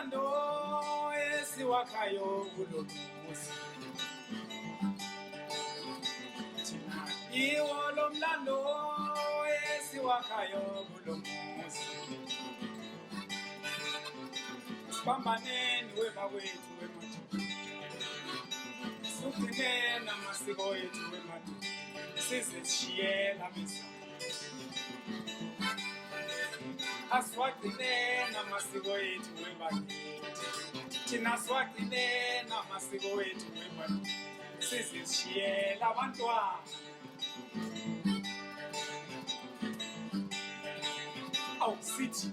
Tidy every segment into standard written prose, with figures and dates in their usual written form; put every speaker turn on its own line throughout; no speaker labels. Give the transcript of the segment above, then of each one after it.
lomlando esiwakhayo kulomuzi iwo lomlando esiwakhayo kulomuzi sibambaneni wemakwethu wemaduku sugcineni amasiko ethu wemaduku sizishiyela misa aswagcineni amasiko ethu wemaduku thina swagcineni amasiko ethu wemaduku sizishiyela abantwana awu sithi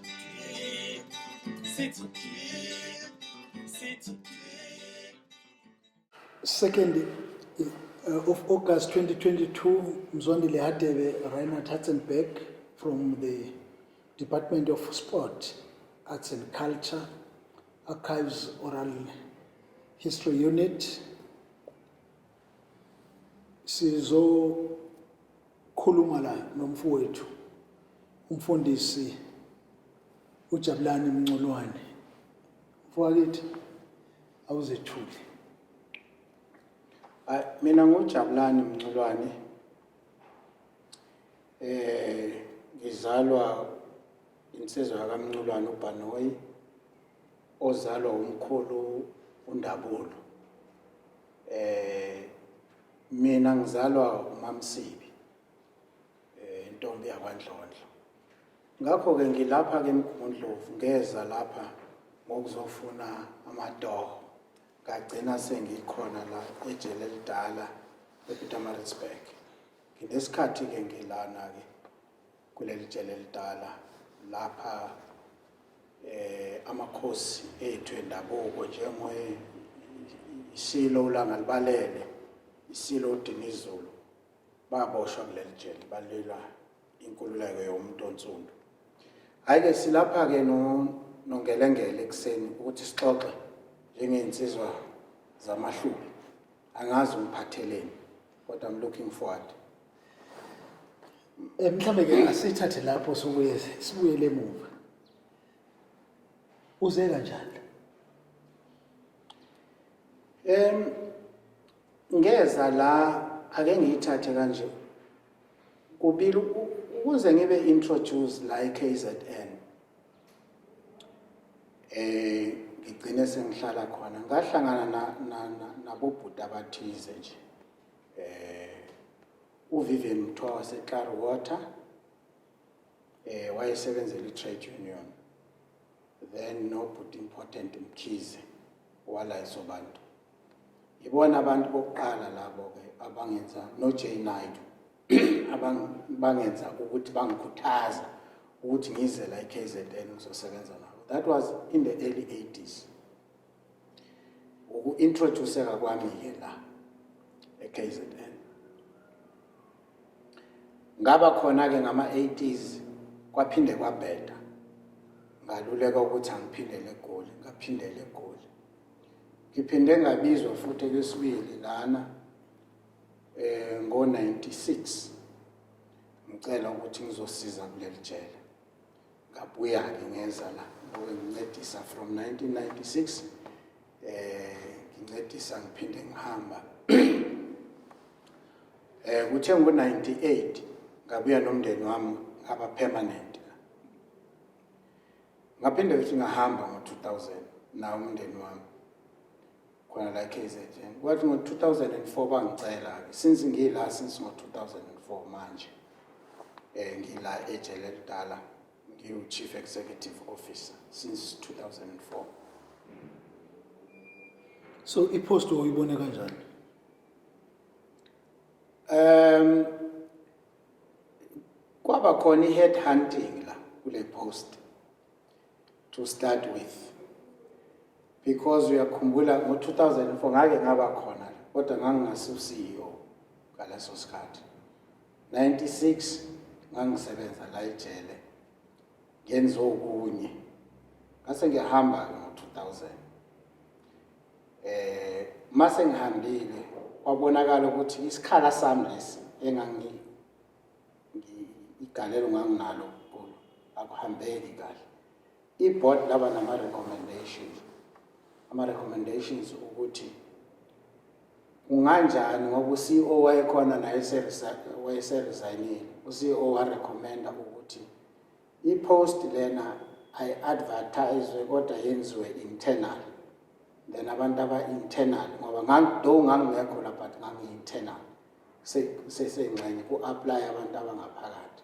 Second of August 2022, Mzwandile Hadebe Reinhard Hatzenberg from the Department of Sport, Arts and Culture, Archives Oral History Unit. Sizo khuluma la nomfowethu umfundisi uJabulani Mnculwane. Mfowethu awuzethuli.
Mina nguJabulani Mnculwane. Ngizalwa insizwa kaMnculwane uBhanoyi ozalwa umkhulu uNdabulo. Mina ngizalwa uMamsibi. Intombi yakwaNdlondlo. Ngakho ke ngilapha ke eMgungundlovu ngeza lapha ngokuzofuna amadoho. Ngagcina sengikhona la ejele elidala ePietermaritzburg. Ngesikhathi ke ngilana ke kuleli jele elidala lapha amakhosi ethu endabuko njengo isilo ulanga libalele isilo uDinizulu baboshwa kuleli jele balelwa inkululeko yomuntu onsundu. Ayike silapha ke nongelengele ekseni ukuthi sixoxe njengensizwa zamahlubi. Angazi umphatheleni kodwa I'm looking forward.
Mhlambe ke asithathe lapho sibuyele emuva. Uze kanjani?
Ngeza la ake ngiyithathe kanje. Kubili ukuze ngibe introduce la eKZN. Ngigcine sengihlala khona ngahlangana nabobhuti abathize nje uVivian Mthwa waseClearwater wayesebenzela itrade union, then nobhuti important Mkhize wala eSobantu. Ibona abantu bokuqala labo ke abangenza noJay Naidoo abangenza ukuthi bangikhuthaza ukuthi ngize la eKZN ngizosebenza nabo. That was in the early 80s. Uku-introduce kwami ke la eKZN. Ngaba khona ke ngama-80s kwaphinde kwabheda. Ngaluleka ukuthi angiphindele eGoli, ngaphindele eGoli. Ngiphinde ngabizwa futhi kwesibili lana ngo-96. Ngicela ukuthi ngizosiza kuleli jele. Ngabuya ke ngeza la ngincedisa from 1996 ngincedisa ngiphinde ngihamba kuthe ngo-98 ngabuya nomndeni wami ngaba permanent ngaphinde futhi ngahamba ngo-2000 na umndeni wami khona la KZN. Kwathi ngo-2004 bangicela since ngila since ngo-2004 manje ngila ejele elidala Chief Executive Officer since 2004.
So ipost uyibone kanjani?
Kwaba khona head hunting la kule post to start with, because uyakhumbula ngo-2004 ngake ngaba khona kodwa ngangingasi CEO ngaleso sikhathi. 96 ngangisebenza la ejele ngenza okunye ngase ngihamba ngo-2000. Mase ngihambile kwabonakala ukuthi isikhala sami lesi igalelo nganginalo akuhambeki kahle. i-board laba nama-recommendations. Ama-recommendations ukuthi unganjani ngoba u-CEO wayekhona naye wayeseresignile. U-CEO warecommenda ukuthi i-post lena ayi-advertise kodwa yenziwe internal. Then abantu aba-internal ngoba ngangingekho la but ngangi-internal. Sesengxenye ku-apply abantu abangaphakathi.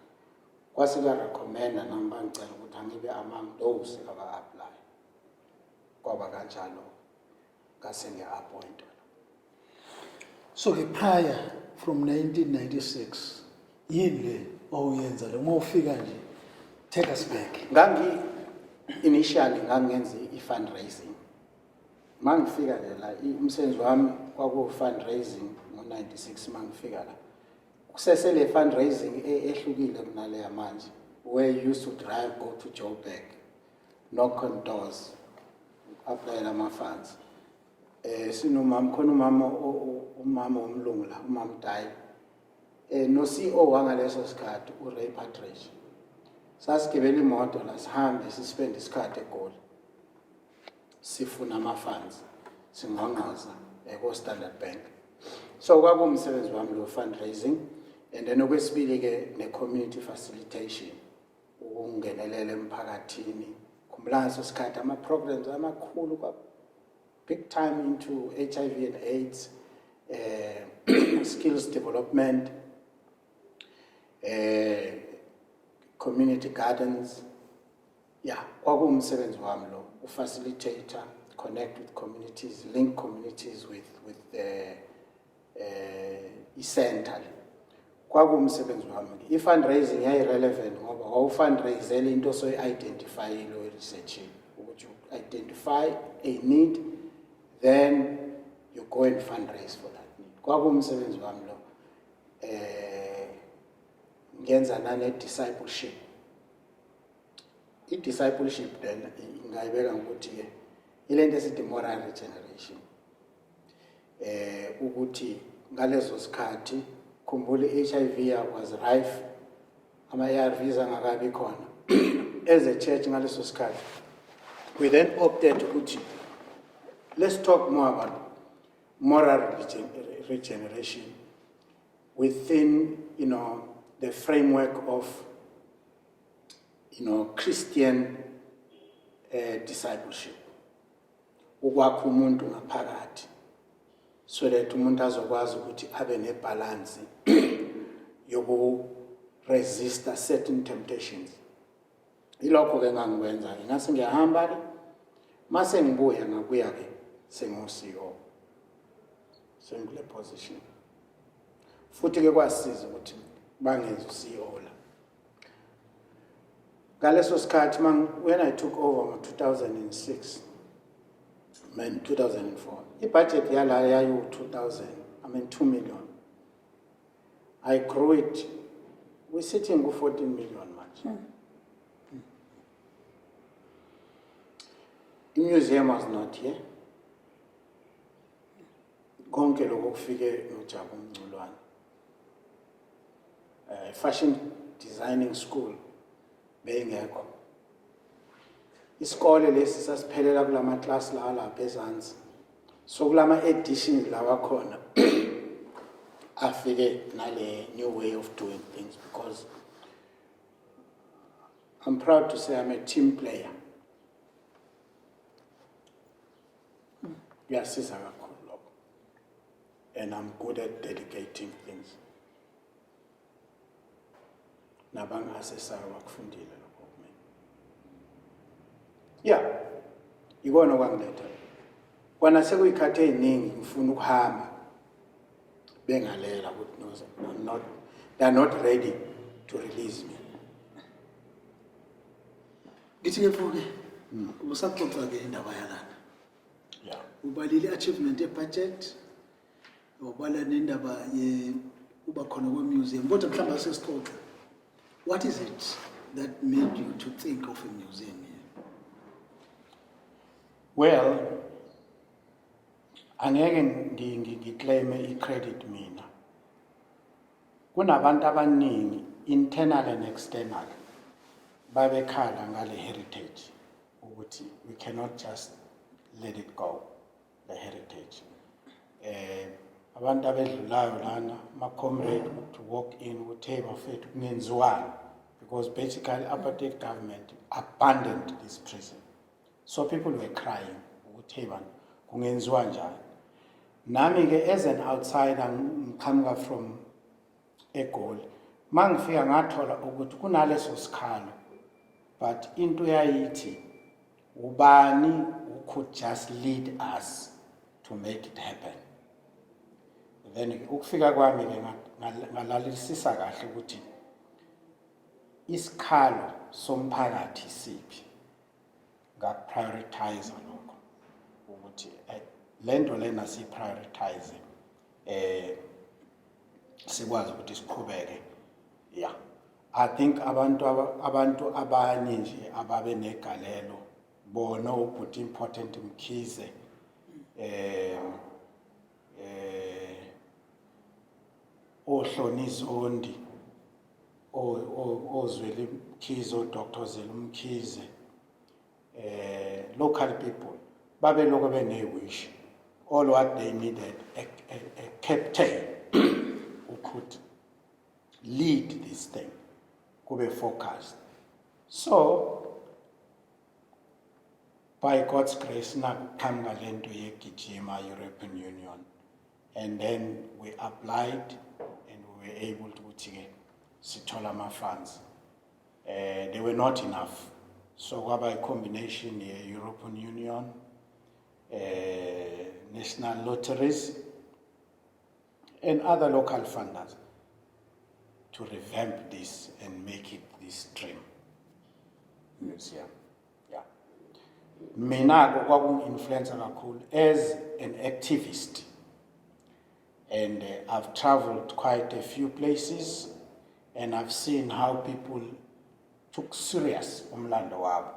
Kwase kuyarecommenda nami bangicela ukuthi angibe among those aba-apply. Kwaba kanjalo ngase ngiya-appointwa.
So prior from 1996 yini le owuyenza lo mawufika nje take us back.
Initially ngangenza i-fundraising. Mangifika la umsebenzi wami kwaku-fundraising ngo-96 mangifika la. Kusesele fundraising ehlukile kunale yamanje where you used to drive go to Joburg knock on doors apply ama-funds. Sinomama khona umama omlungu la umama Dayi no CEO wangaleso sikhathi uRay Partridge. Sasigibela imoto la sihambe sispend isikhathi eGoli. Sifuna ama-funds singqongqoza ko-Standard Bank. So kwakumsebenzi wami lo fundraising and then okwesibili ke ne-community facilitation ukungenelela emphakathini. Khumbula ngaso sikhathi ama-programs amakhulu big time into HIV and AIDS, skills development, community gardens. Yeah, kwakumsebenzi wami lo facilitator, connect with communities, link communities with i-center. Kwakumsebenzi wami. I-fundraising yayi-relevant ngoba wawufundraisela into soyi-identifyile research ukuthi identify a need, then you go and fundraise for that need. Kwakumsebenzi wami lo. Ngenza nane-discipleship. I-discipleship then ngayibeka ukuthi ke ilento esithi moral regeneration. Ukuthi ngalezo sikhathi khumbula i-HIV was rife, ama-ARVs angakabi khona. As a church ngaleso sikhathi we then opted ukuthi let's talk more about moral regeneration within, the framework of, Christian discipleship. Ukwakha umuntu ngaphakathi so that umuntu azokwazi ukuthi abe nebalance yoku resist certain temptations. Ilokho ke ngangikwenza ngase ngiyahamba ke mase ngibuya ngabuya ke sengu-CEO sengule position futhi ke kwasiza ukuthi bangenza u-CEO la. Ngaleso sikhathi when I took over in 2006 2004 i-budget yala yayu 2 million. I grew it. We're sitting with 14 million much. The museum was not here. Konke lokho kufike noJabulani Mnculwane. Fashion designing school bengekho. Isikole lesi sasiphelela kulama class la lapha ezansi. So kulama editions lawa khona afike nale new way of doing things because I'm proud to say I'm a team player. Kuyasiza kakhulu lokho. And I'm good at delegating things. Nabangasesayo bakufundile lokho kumina. Yeah. Ikona kwangiletha. Kwana sekuyikhathe eziningi ngifuna ukuhamba. Bengalela ukuthi no, they're not ready to release me.
Ngithi ke mfowethu ubusaxoxa ke indaba yalana.
Yeah.
Ubalile achievement e-budget. Ubala nendaba uba khona kwe-museum. Kodwa mhlawumbe sesixoxa. What is it that made you to think of a museum here?
Well, angeke ngiclaim i-credit mina. Kunabantu abaningi internal and external babekhala ngale heritage we cannot just let it go, the heritage. Abantu abedlulayo lana, my comrade to walk in with table fit kungenziwani, because basically apartheid government abandoned this prison. So people were crying, whatever, kungenziwa njani. Nami ke as an outsider ngiqhamuka from eGoli, mangifika ngathola ukuthi kunaleso sikhalo, but into yayithi ubani who could just lead us to make it happen. Then ukufika kwami ke ngalalisisa kahle ukuthi isikhalo somphakathi siphi, ngaprioritize lokho ukuthi lento lena siprioritize sikwazi ukuthi siqhubeke. Yeah, I think abantu abanye nje ababe negalelo bona ukuthi important Mkhize ohloni Zondi ozweli Mkhize, Dr. Zelu Mkhize, local people babe lokho bene-wish. All what they needed, a captain who could lead this thing, could be focused. So, by God's grace, na kam galento ye Gijima European Union, and then we applied and we were able to get Sitolama funds. They were not enough. So, by a combination, the European Union, national lotteries, and other local funders to revamp this and make it this dream museum. Yeah. Mina kwakungi-influence kakhulu as an activist, and I've traveled quite a few places, and I've seen how people took serious umlando wabo,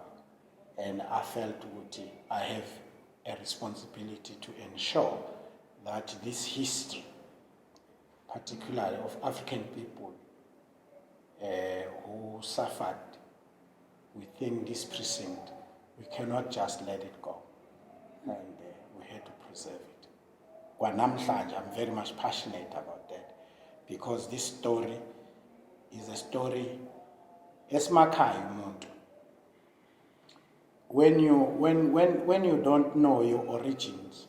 and I felt ukuthi I have a responsibility to ensure that this history, particularly of African people who suffered within this precinct, we cannot just let it go, and we had to preserve it. Kwanamhlanje, I'm very much passionate about that, because this story is a story esmakhaya umuntu. When you don't know your origins,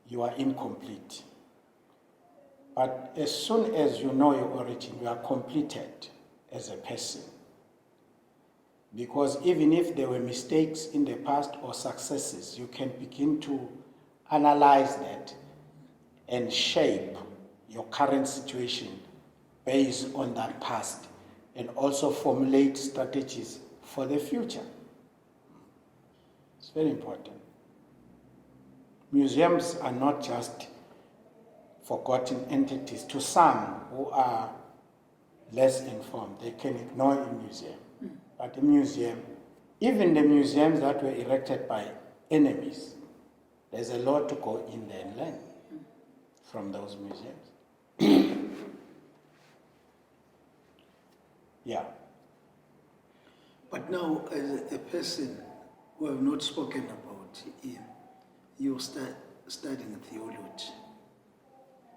you are incomplete. But as soon as you know your origin, you are completed as a person. Because even if there were mistakes in the past or successes, you can begin to analyze that and shape your current situation based on that past, and also formulate strategies for the future. It's very important. Museums are not just forgotten entities. To some who are less informed, they can ignore a museum. But a museum, even the museums that were erected by enemies, there's a lot to go in there and learn from those museums. Yeah.
But now, as a person who have not spoken about him, you start studying theology.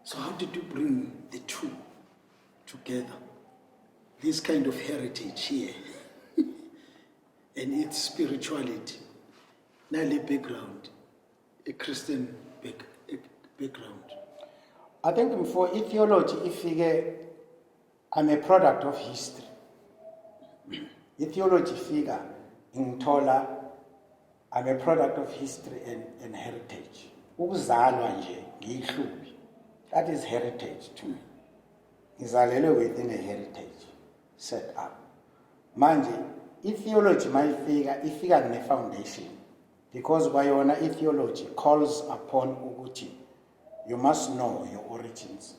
So how did you bring the two together? This kind of heritage here and its spirituality. Nale background, a Christian background.
I think for theology, I'm a product of history. Theology figure in Tola, I'm a product of history and heritage. That is heritage to me. Ngizalelwe within a heritage set up. Manje, theology ifika ne foundation, because wayona theology calls upon ukuthi you must know your origins.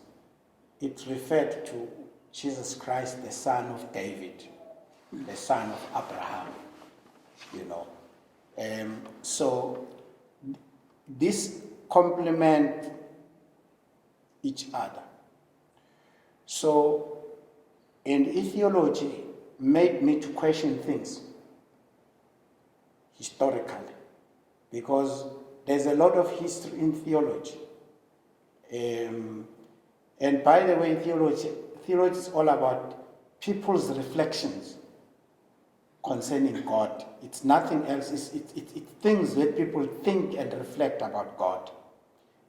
It referred to Jesus Christ, the son of David, the son of Abraham, you know. So this complement each other. So, and theology made me to question things. historically, because there's a lot of history in theology. And by the way, theology is all about people's reflections concerning God. It's nothing else. It's things that people think and reflect about God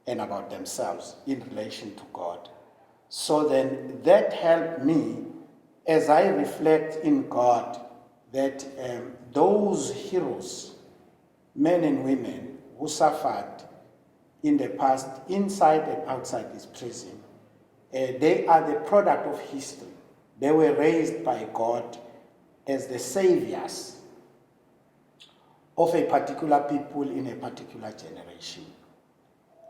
and about themselves in relation to God. So then that helped me as I reflect in God that those heroes, men and women who suffered in the past, inside and outside this prison, they are the product of history. They were raised by God as the saviors of a particular people in a particular generation.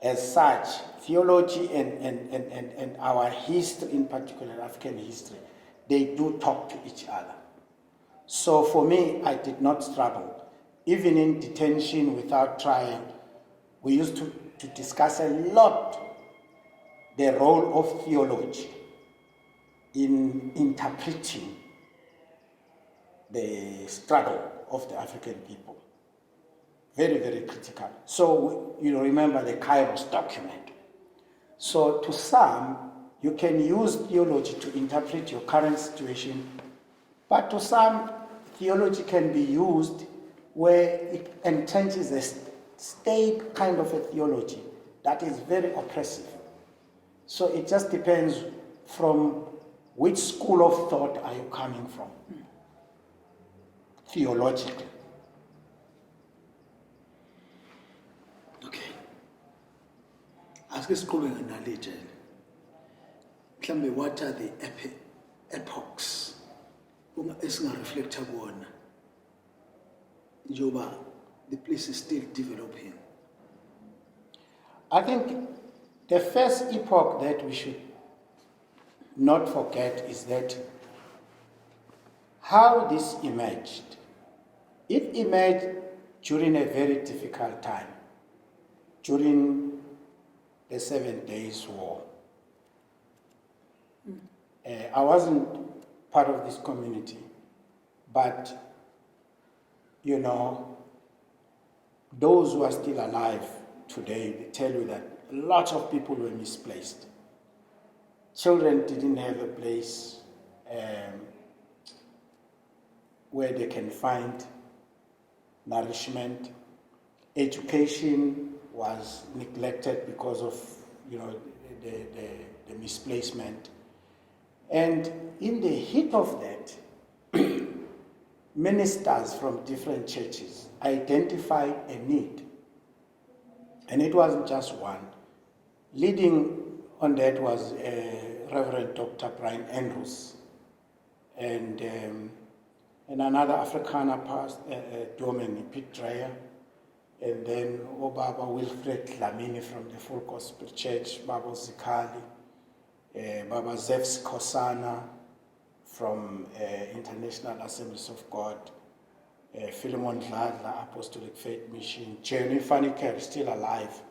As such, theology and our history, in particular African history, they do talk to each other. So for me, I did not struggle. Even in detention without trial, we used to discuss a lot the role of theology in interpreting the struggle of the African people. Very, very critical. So, you remember the Kairos document. So to some, you can use theology to interpret your current situation, but to some, theology can be used where it entrenches a state kind of a theology that is very oppressive. So it just depends from which school of thought are you coming from, theologically.
Okay. Ask us going knowledge. Tell me, what are the epochs is going to reflect on Joba? The place is still developing.
I think the first epoch that we should not forget is that how this emerged. It emerged during a very difficult time, during the 7 Days War. I wasn't part of this community, but, those who are still alive today, they tell you that lots of people were misplaced. Children didn't have a place where they can find nourishment. Education was neglected because of the misplacement. And in the heat of that, ministers from different churches identified a need. And it wasn't just one. Leading on that was Reverend Dr. Brian Andrews and another Afrikaner pastor, Dominic Piet Dreyer, and then Baba Wilfred Lamini from the Full Gospel Church, Baba Zikali, Baba Zefs Kosana from International Assemblies of God, Philemon Dladla, Apostolic Faith Mission, Jenny Faniker, still alive,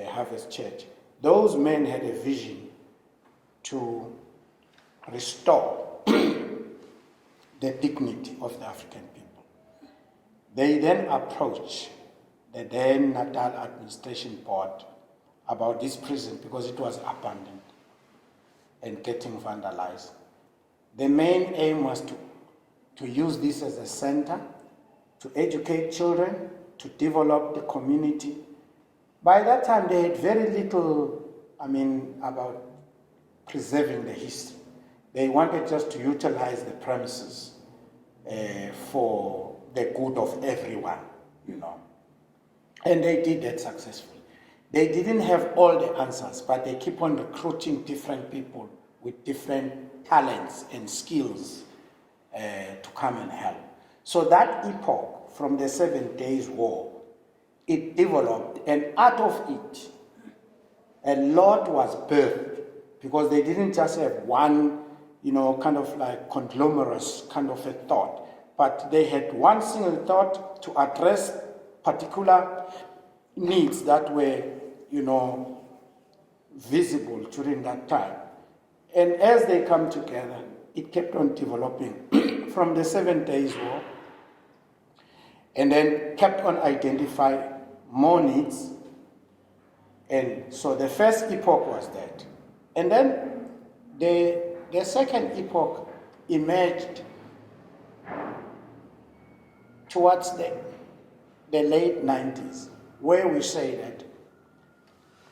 Harvest Church. Those men had a vision to restore the dignity of the African people. They then approached the then Natal Administration Board about this prison because it was abandoned and getting vandalized. The main aim was to use this as a center, to educate children, to develop the community. By that time, they had very little, about preserving the history. They wanted just to utilize the premises for the good of everyone, And they did that successfully. They didn't have all the answers, but they keep on recruiting different people with different talents and skills to come and help. So that epoch, from the 7 Days War, it developed, and out of it, a lot was birthed, because they didn't just have one, kind of like conglomerate kind of a thought, but they had one single thought to address particular needs that were, visible during that time. And as they come together, it kept on developing. From the 7 Days War, and then kept on identifying more needs. And so the first epoch was that. And then the second epoch emerged towards the late 90s, where we say that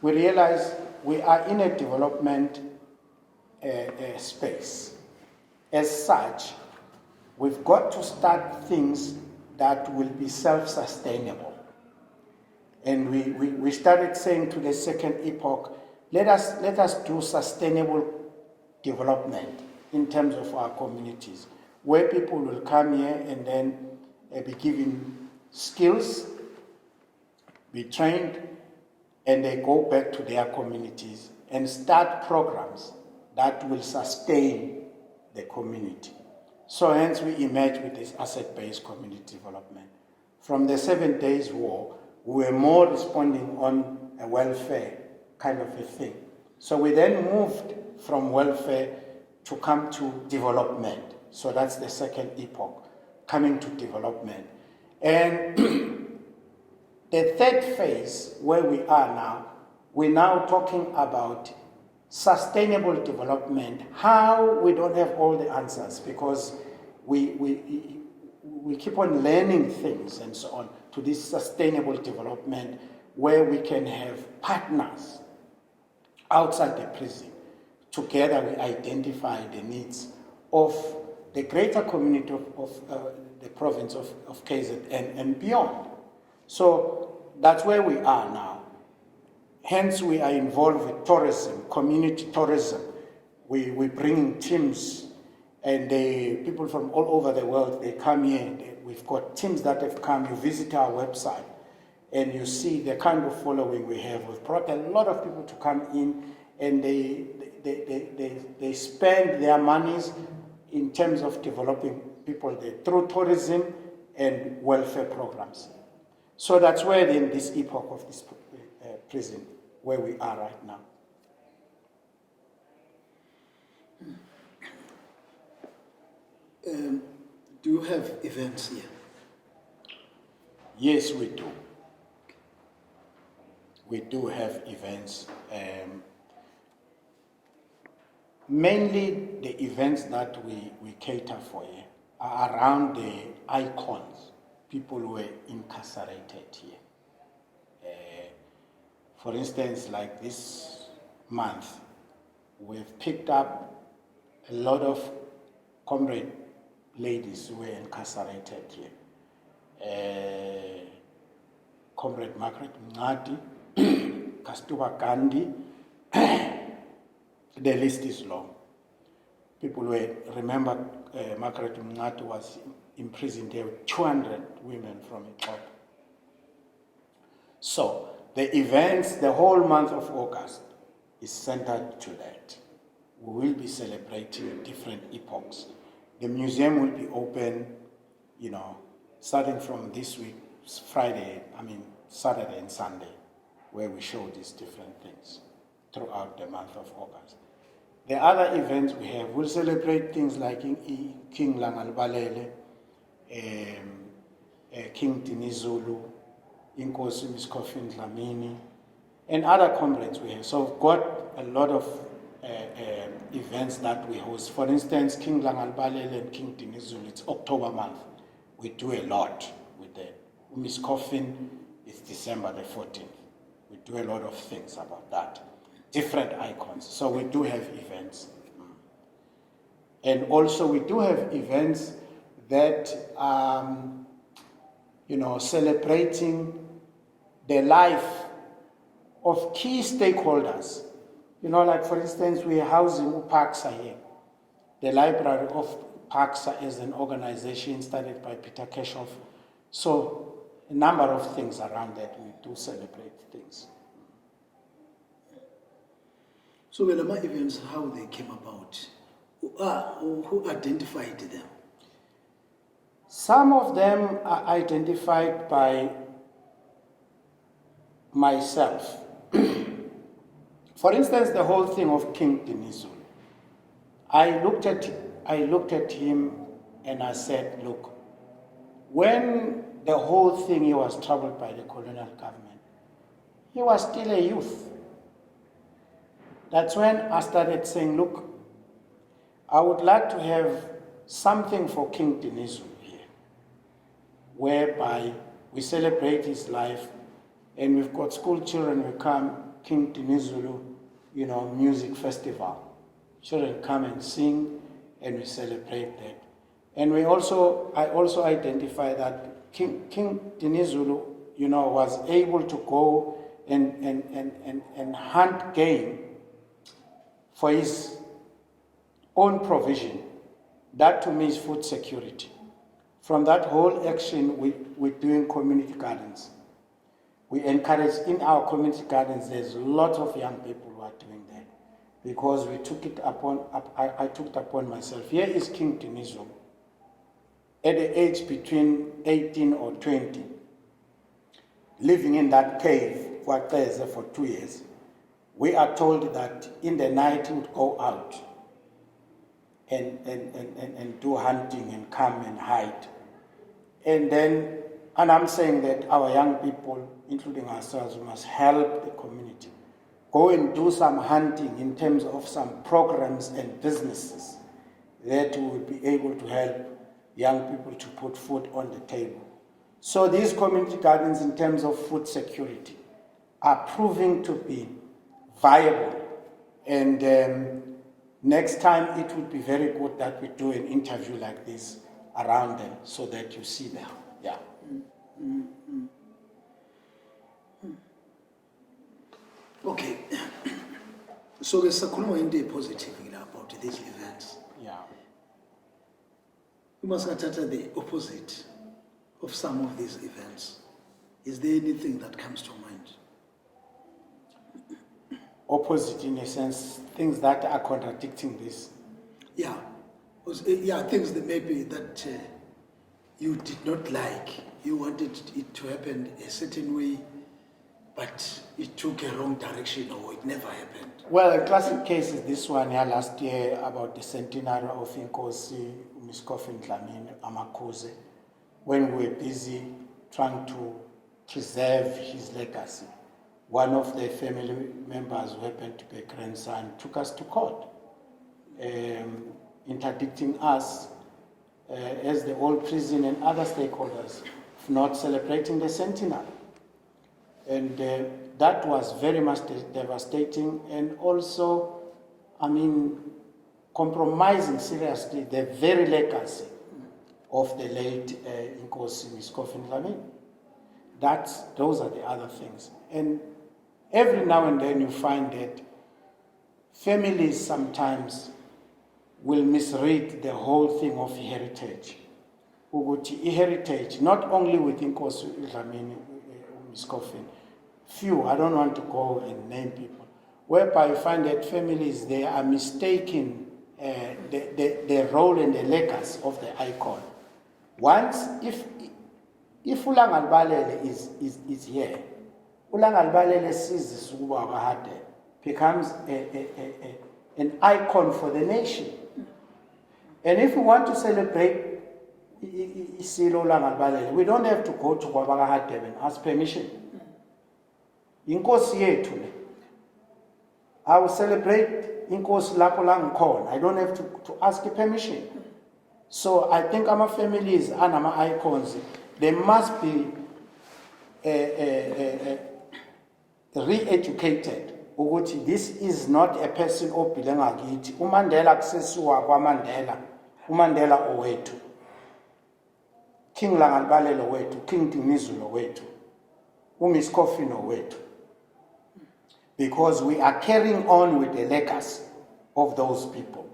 we realize we are in a development space. As such, we've got to start things that will be self-sustainable. And we started saying to the second epoch, let us do sustainable development in terms of our communities, where people will come here and then be given skills, be trained, and they go back to their communities and start programs that will sustain the community. So hence we emerge with this asset-based community development. From the 7 Days War, we were more responding on a welfare kind of a thing. So we then moved from welfare to come to development. So that's the second epoch, coming to development. And the third phase, where we are now, we're now talking about sustainable development. How? We don't have all the answers, because we keep on learning things and so on to this sustainable development, where we can have partners outside the prison. Together we identify the needs of the greater community of the province of KZN and beyond. So that's where we are now. Hence we are involved with tourism, community tourism. We bring teams, and people from all over the world, they come here. We've got teams that have come. You visit our website and you see the kind of following we have. We've brought a lot of people to come in, and they spend their monies in terms of developing people there through tourism and welfare programs. So that's where in this epoch of this prison, where we are right now.
Do you have events here?
Yes, we do. We do have events. Mainly the events that we cater for here are around the icons, people who were incarcerated here. For instance, like this month, we've picked up a lot of comrade ladies who were incarcerated here. Comrade Margaret Mnculwane, Kastuba Gandhi, the list is long. People who remember Margaret Mnculwane was imprisoned there with 200 women from Ixopo. So the events, the whole month of August is centered to that. We will be celebrating different epochs. The museum will be open, starting from this week, Saturday and Sunday, where we show these different things throughout the month of August. The other events we have, we'll celebrate things like King Langalbalele, King Dinizulu, Inkosi Miss Coffin Dlamini, and other comrades we have. So we've got a lot of events that we host. For instance, King Langalbalele and King Dinizulu, it's October month. We do a lot with them. Miss Coffin is December the 14th. We do a lot of things about that. Different icons. So we do have events. And also we do have events that celebrating the life of key stakeholders. Like for instance, we are housing UPAXA here. The Library of PAXA is an organization started by Peter Keshoff. So a number of things around that, we do celebrate things.
So Welama events, how they came about? Who identified them?
Some of them are identified by myself. For instance, the whole thing of King Dinizulu. I looked at him and I said, look, when the whole thing, he was troubled by the colonial government. He was still a youth. That's when I started saying, look, I would like to have something for King Dinizulu here, whereby we celebrate his life, and we've got school children who come, King Dinizulu, music festival. Children come and sing, and we celebrate that. And I also identify that King Dinizulu, was able to go and hunt game for his own provision. That to me is food security. From that whole action, we're doing community gardens. We encourage in our community gardens, there's lots of young people who are doing that because we took it upon, I took it upon myself. Here is King Dinizulu at the age between 18 or 20, living in that cave for 2 years. We are told that in the night he would go out and do hunting and come and hide. And I'm saying that our young people, including ourselves, we must help the community. Go and do some hunting in terms of some programs and businesses that will be able to help young people to put food on the table. So these community gardens in terms of food security are proving to be viable. And next time it would be very good that we do an interview like this around them so that you see them. Yeah.
Okay. So there's a positive about these events.
Yeah.
We must consider the opposite of some of these events. Is there anything that comes to mind?
Opposite in a sense, things that are contradicting this.
Yeah. Yeah, things that maybe that you did not like. You wanted it to happen a certain way, but it took a wrong direction or it never happened.
Well, a classic case is this one here last year about the centenary of Inkosi Mnculwane Amakhoze, when we were busy trying to preserve his legacy. One of the family members who happened to be a grandson took us to court, interdicting us as the old prison and other stakeholders of not celebrating the centenary. And that was very much devastating and also, compromising seriously the very legacy of the late Inkosi Mnculwane. Those are the other things. And every now and then you find that families sometimes will misread the whole thing of heritage. Heritage, not only with Inkosi Mnculwane, few, I don't want to go and name people, whereby you find that families, they are mistaking the role and the legacy of the icon. Once, if Ulangalbalele is here, Ulangalbalele sees becomes an icon for the nation. And if we want to celebrate Isilo Ulangalbalele, we don't have to go to KwaZulu-Natal and ask permission. Inkosi yethu le. I will celebrate Inkosi lapho la ngikhona. I don't have to ask permission. So I think our families and our icons, they must be re-educated. Ukuthi this is not a person obhilenga kithi. uMandela kusesuwa kwaMandela. uMandela owethu. King Langalbalele owethu, King Dinizulu owethu. uMnculwane owethu. Because we are carrying on with the legacy of those people.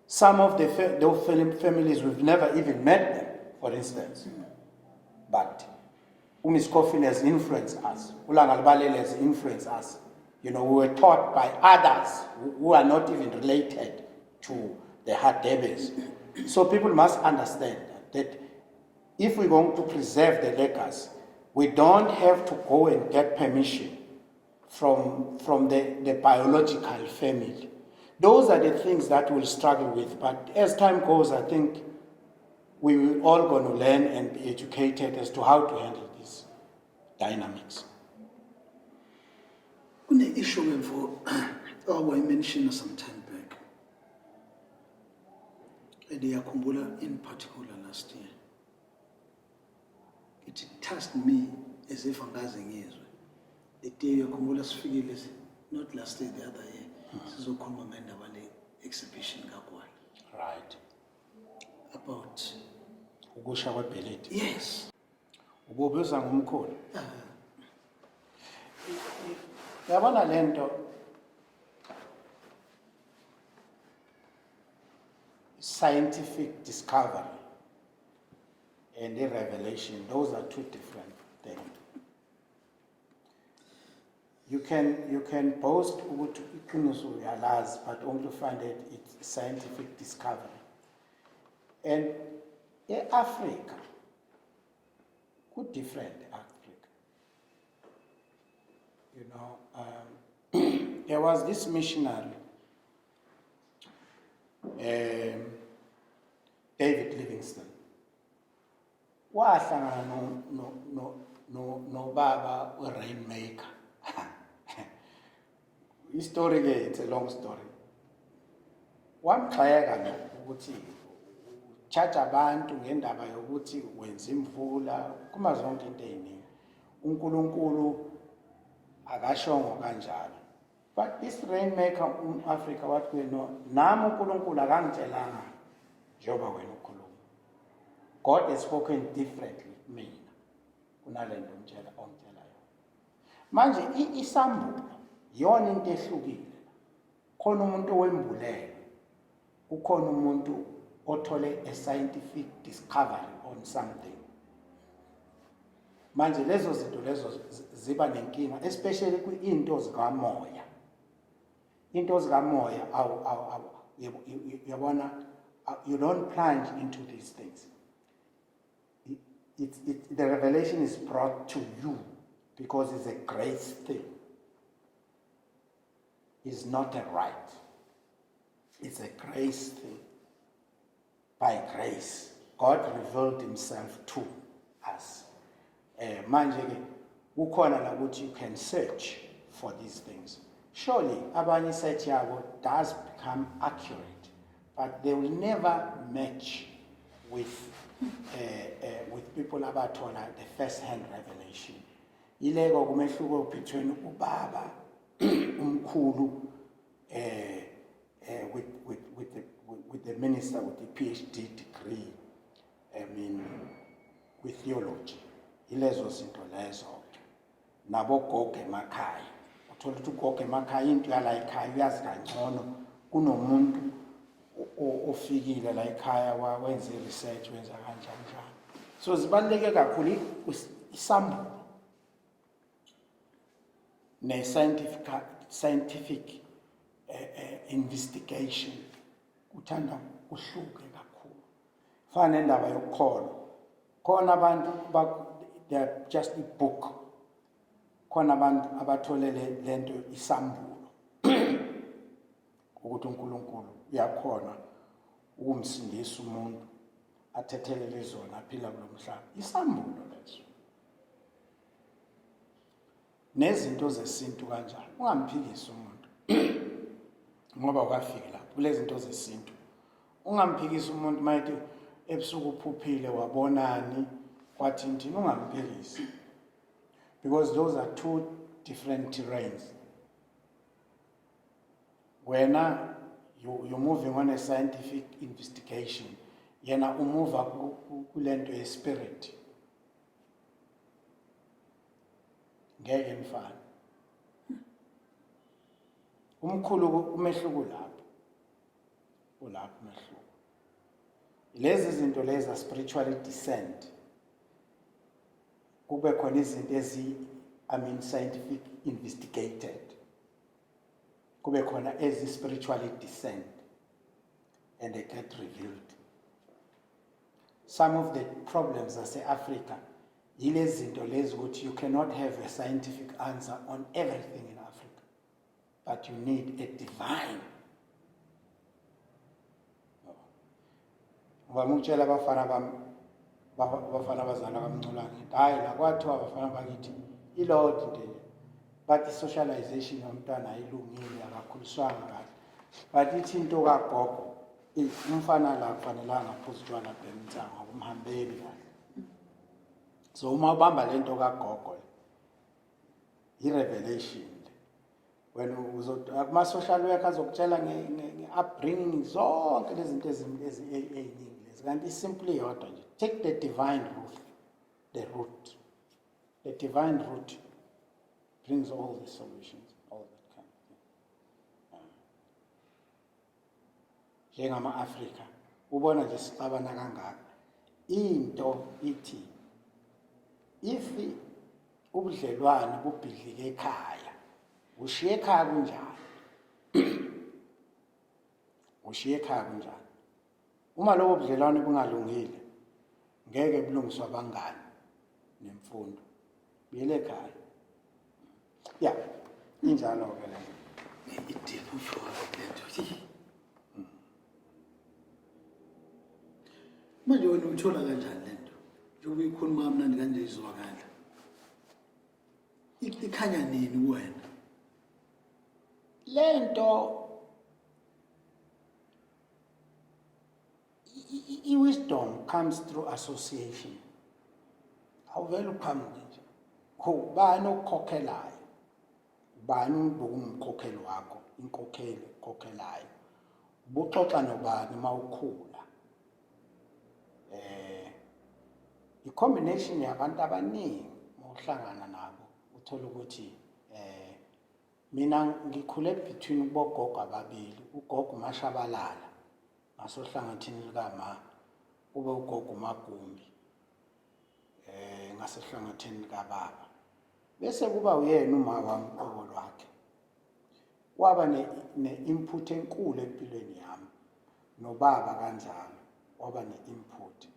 Some of those families, we've never even met them, for instance. But uMnculwane has influenced us. Ulangalbalele has influenced us. We were taught by others who are not even related to the Hadebes. So people must understand that if we're going to preserve the legacy, we don't have to go and get permission from the biological family. Those are the things that we'll struggle with. But as time goes, I think we will all going to learn and be educated as to how to handle these dynamics.
Kune-issue mfo awayimentiona some time back. Ndiyakhumbula in particular last year. It touched me as if angaze ngizwe. The day uyakhumbula sifikile, not last year, the other year, sizokhuluma ngendaba le exhibition kaKwala.
Right.
About
Ukusha kwebheledi.
yes.
Ububuza ngumkhulu. Yabona lento scientific discovery and the revelation, those are two different things. You can boast ukuthi iqiniso uyalazi, but only find that it's scientific discovery. And Africa, good different Africa. You know, there was this missionary, David Livingstone. Wahlangana no baba rainmaker. History, it's a long story. Wamxhayeka ukuthi chacha abantu ngendaba yokuthi wenza imvula kuma zonke into eziningi. uNkulunkulu akashongo kanjalo. But this rainmaker Africa what we know, nami uNkulunkulu akangitshelanga njengoba wena ukhuluma. God has spoken differently mina kunalento ongitshela yona. Manje isambulo yona into ehlukile. Khona umuntu owembulele, ukhona umuntu othole a scientific discovery on something. Manje lezo zinto lezo ziba nenkinga, especially kwiinto zikamoya. Into zikamoya yabona, you don't plunge into these things. The revelation is brought to you because it's a grace thing. It's not a right. It's a grace thing. By grace, God revealed himself to us. Manje kukhona la ukuthi you can search for these things. Surely abanye search yabo does become accurate, but they will never match with people abathola the first-hand revelation. Ileko kumehluko between ubaba umkhulu with the minister with the PhD degree, with theology. Ilezo zinto lezo nabo gogo emakhaya. Uthola ukuthi ugogo emakhaya into yala ekhaya uyazi kangcono kunomuntu ofikile la ekhaya wenza research wenza kanjani. So zibaluleke kakhulu isambulo ne scientific investigation kuthanda kuhluke kakhulu. Fana nendaba yokukhona. Khona abantu they're just a book. Khona abantu abatholele lento isambulo. Ukuthi uNkulunkulu uyakhona ukumsindisa umuntu athethelele zona aphila kulomhlaba. Isambulo leso. Nezinto zesintu kanjalo. Ungamphikisi umuntu. Ngoba ukafika lapho kulezi zinto zesintu. Ungamphikisi umuntu mayithi ebusuku uphuphile wabonani kwathi nti ungamphikisi. Because those are two different terrains. When you're moving on a scientific investigation, yena umuva kulento ye spirit. Ngeke nifana. Umkhulu umehluko lapho. Ulapho umehluko. Lezi zinto lezi spiritually descent. Kube khona izinto scientific investigated. Kube khona spiritually descent and they get revealed. Some of the problems as Africa, you cannot have a scientific answer on everything in Africa, but you need a divine. ngivame ukutshela abafana abazalwa kaMnculwane hayi la kwathiwa abafana bakithi ilodi nje bathi socialization yomntwana ayilungile akakhuliswanga kahle bathi ithi into kagogo umfana la kufanelanga aphuze utshwala bhema intsango akumhambeli kahle so uma ubamba lento kagogo i-revelation when kuma social work azokutshela nge-upbringing zonke lezi zinto eziningi lezi kanti simply yodwa nje take the divine root, the divine root brings all the solutions, all that kind of thing. Njengama-Afrika ubona nje sixabana kangaka into ithi if ubudlelwane bubhidlike ekhaya ushiye ekhaya kunjani ushiye ekhaya kunjani uma lobo budlelwane bungalungile ngeke bulungiswe abangani nemfundo buyele ekhaya ya injalo ke le
idiphu for lento manje wena uthola kanjani lento njengoba ikhuluma kamnandi kanje izwakala ikhanya nini wena
lento wisdom comes through association awuvela uqhamuke nje ubani okukhokhelayo ubani umkhokheli wakho inkokheli okhokhelayo ubuxoxa nobani mawukhula i-combination yabantu abaningi mawuhlangana nabo uthola ukuthi mina ngikhule between ubogogo ababili ugogo uMashabalala ngasohlangothini likama ube ugogo uMagumbi ngasohlangothini likababa bese kuba uyena uma wami uqobo lwakhe waba ne-input enkulu empilweni yami nobaba kanjalo waba ne-input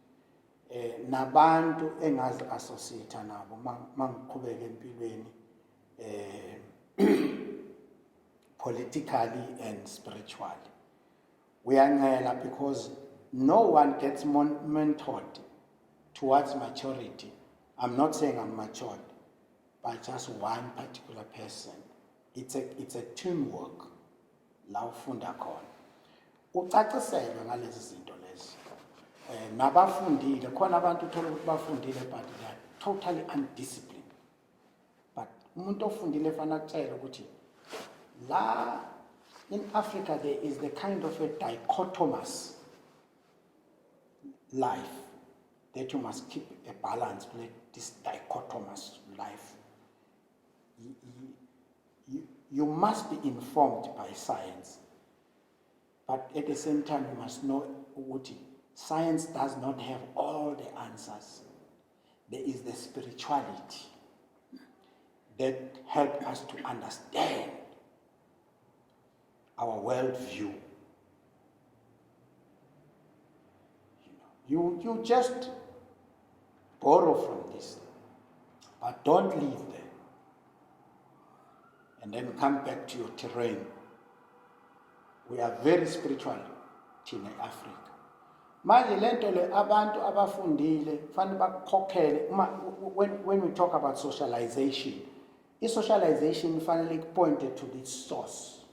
nabantu engazi associate nabo mangiqhubeka empilweni politically and spiritually uyancela because no one gets mentored towards maturity. I'm not saying I'm matured by just one particular person. It's a teamwork la ufunda khona ucaciselwe ngalezi zinto lezi nabafundile khona abantu uthola ukuthi bafundile but they are totally undisciplined but umuntu ofundile fanele akutshele ukuthi la in Africa there is the kind of a dichotomous life that you must keep a balance with this dichotomous life. You must be informed by science, but at the same time you must know what science does not have all the answers. There is the spirituality that helps us to understand our worldview. You just borrow from this, but don't leave there. And then come back to your terrain. We are very spiritual in Africa. Manje lento le abantu abafundile fanele bakukhokhele when we talk about socialization. Socialization finally pointed to this source.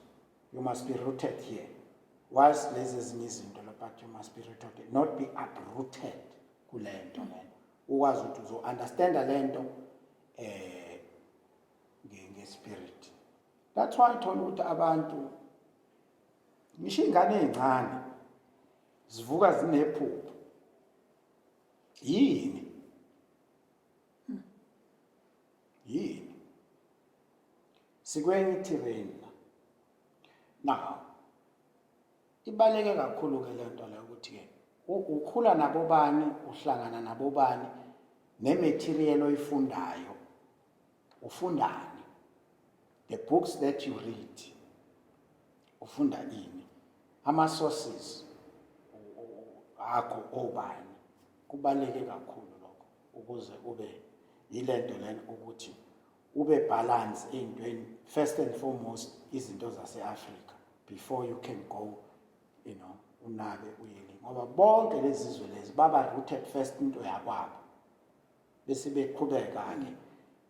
You must be rooted here. Whilst lezi ezinye izinto but you must be rooted, not be uprooted kulento lento. Ukwazi ukuthi uzo understand lento ngespirit. That's why I told ukuthi abantu ngisho ingane ezincane zivuka zinephupho. Yini? Yini? Sikwenye terrain. Now ibaleke kakhulu ke lento le ukuthi ke ukhula nabobani uhlangana nabobani nematerial oyifundayo ufundani the books that you read ufunda ini ama sources akho obani kubaleke kakhulu lokho ukuze ube yilento lena ukuthi ube balance entweni first and foremost izinto zase Africa before you can go unabe uyini ngoba bonke lezi zizwe lezi baba rooted first into yakwabo bese beqhubeka ke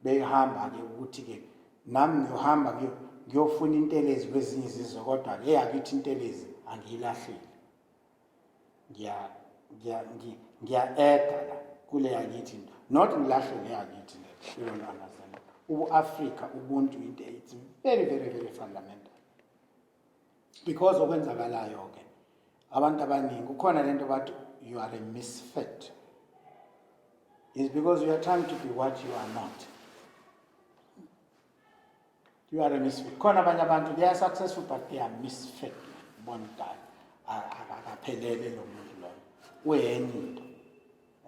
behamba ke ukuthi ke nami ngiyohamba ngiyofuna intelezi kwezinye izizwe kodwa ke yakithi intelezi angiyilahlile ngiya-eda la kule yakithi not ngilahle le yakithi le you don't understand ubu-Afrika ubuntu into it's very very very fundamental because okwenzakalayo ke abantu abaningi kukhona lento bathi you are a misfit is because you are trying to be what you are not. You are a misfit. Khona abanye abantu they are successful but they are misfit. One time akaphelele lo muntu loyo uyenye into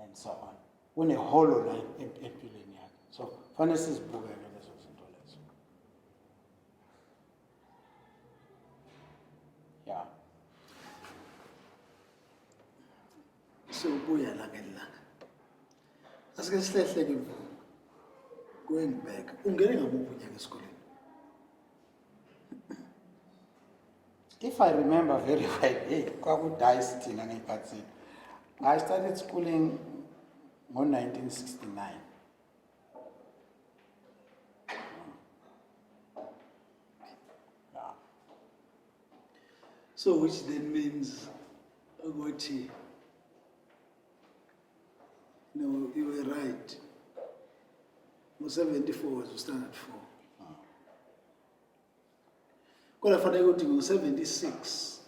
and so on une hollow line empilweni yakhe so fanele sizibukele lezo zinto lezo yeah
so buya la ngelanga asike silehleke mvumo going back ungene ngabuphi unyaka esikoleni
if I remember very well kwakudayi sithina ngeyiphathini I started schooling ngo-1969 yeah.
So which then means ukuthi no you were right ngo-74 was standard 4 kodwa fanele ukuthi ngo-76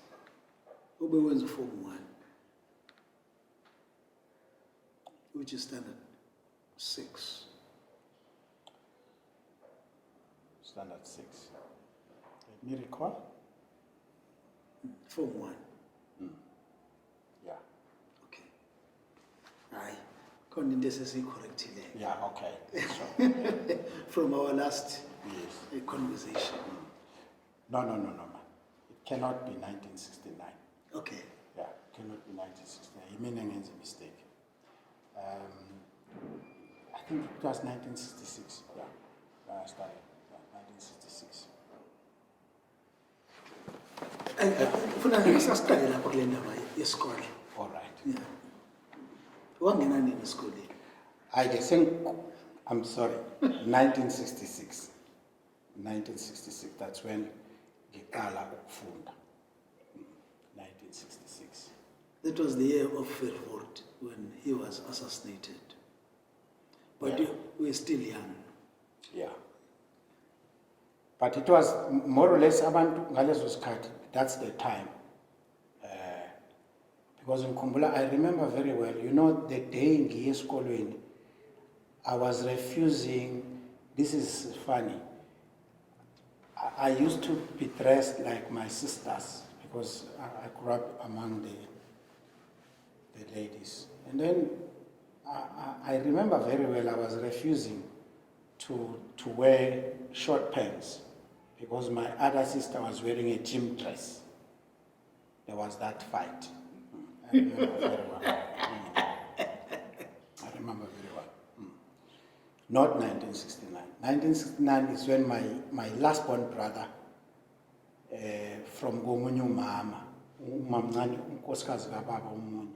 ube wenza form 1 which is standard 6
Standard 6 let me recall
form 1
yeah
okay hayi khona into esesiyicorrectile
yeah okay sure.
from our last
Yes.
conversation
No, man. It cannot be 1969.
okay
Yeah, it cannot be 1969. You mean against a mistake. I think it was 1966. Yeah, I started. Yeah, 1966.
ufuna ngisasiqale lapho kule ndaba yesikole
All right.
yeah wangena nini esikoleni
I think, I'm sorry, 1966. 1966, that's when ngiqala ukufunda. 1966.
that was the year of Verwoerd when he was assassinated but
Yeah.
we were still young
Yeah. But it was more or less abantu ngalezo sikhathi, that's the time. Because in Kumbula, I remember very well, you know, the day ngiye esikolweni, I was refusing, this is funny, I used to be dressed like my sisters because I grew up among the ladies. And then I remember very well I was refusing to wear short pants because my other sister was wearing a gym dress. There was that fight. I remember very well. I remember very well. Not 1969. 1969 is when my last born brother from Gomunyu Mama, unkosikazi kababa umunye,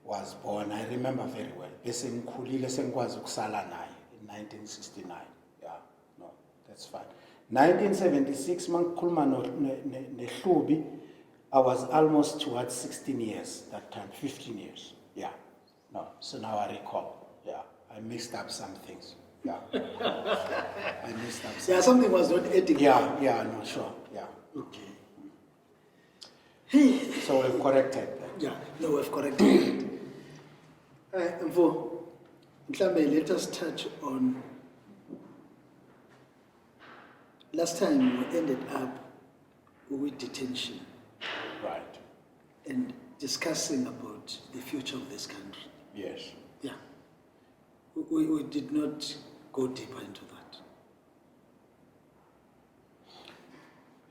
was born. I remember very well. Bese ngikhulile sengikwazi ukusala naye in 1969. Yeah, no, that's fine. 1976 mangikhuluma neHlubi, I was almost towards 16 years that time, 15 years. Yeah, no, so now I recall. Yeah, I mixed up some things. Yeah, I mixed up some.
yeah something was not adding
Yeah, no, sure. Yeah.
okay
So we've corrected that.
yeah no we've corrected it Mfo mhlambe let us touch on last time we ended up with detention
Right.
and discussing about the future of this country.
Yes.
Yeah. We did not go deeper into that.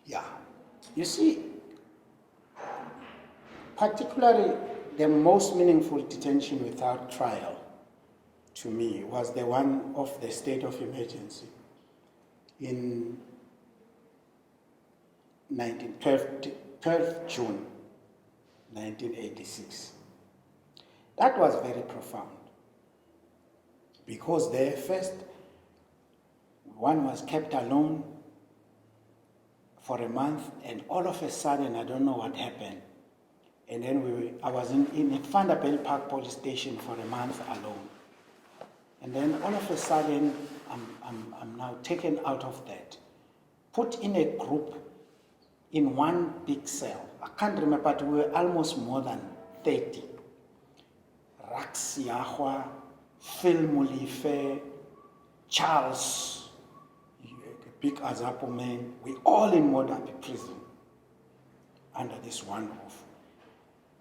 Yeah. You see, particularly the most meaningful detention without trial to me was the one of the state of emergency in 12 June 1986. That was very profound because there first one was kept alone for a month, and all of a sudden, I don't know what happened. And then I was in Vanderbilt Park police station for a month alone. And then all of a sudden, I'm now taken out of that, put in a group in one big cell. I can't remember, but we were almost more than 30. Rax Yahwa, Phil Mulife, Charles, big Azapo man, we all in Modapi prison under this one roof.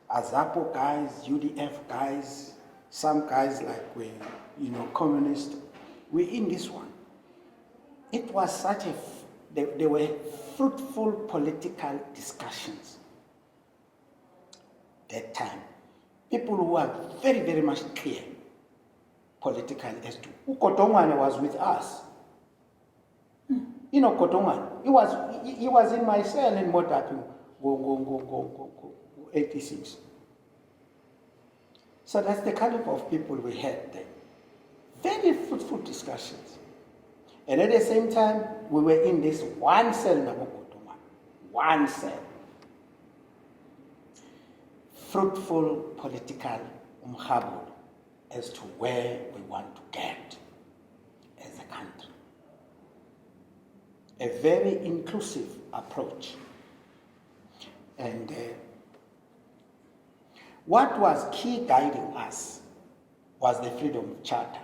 Azapo guys, UDF guys, some guys like we, communist, we in this one. It was such there were fruitful political discussions that time. People who are very, very much clear politically as to who Kotongwane was with us. Kotongwane, he was in my cell in Modapi, 86. So that's the caliber of people we had there. Very fruitful discussions. And at the same time, we were in this one cell, one cell. Fruitful political umhabul as to where we want to get as a country. A very inclusive approach. And what was key guiding us was the Freedom Charter.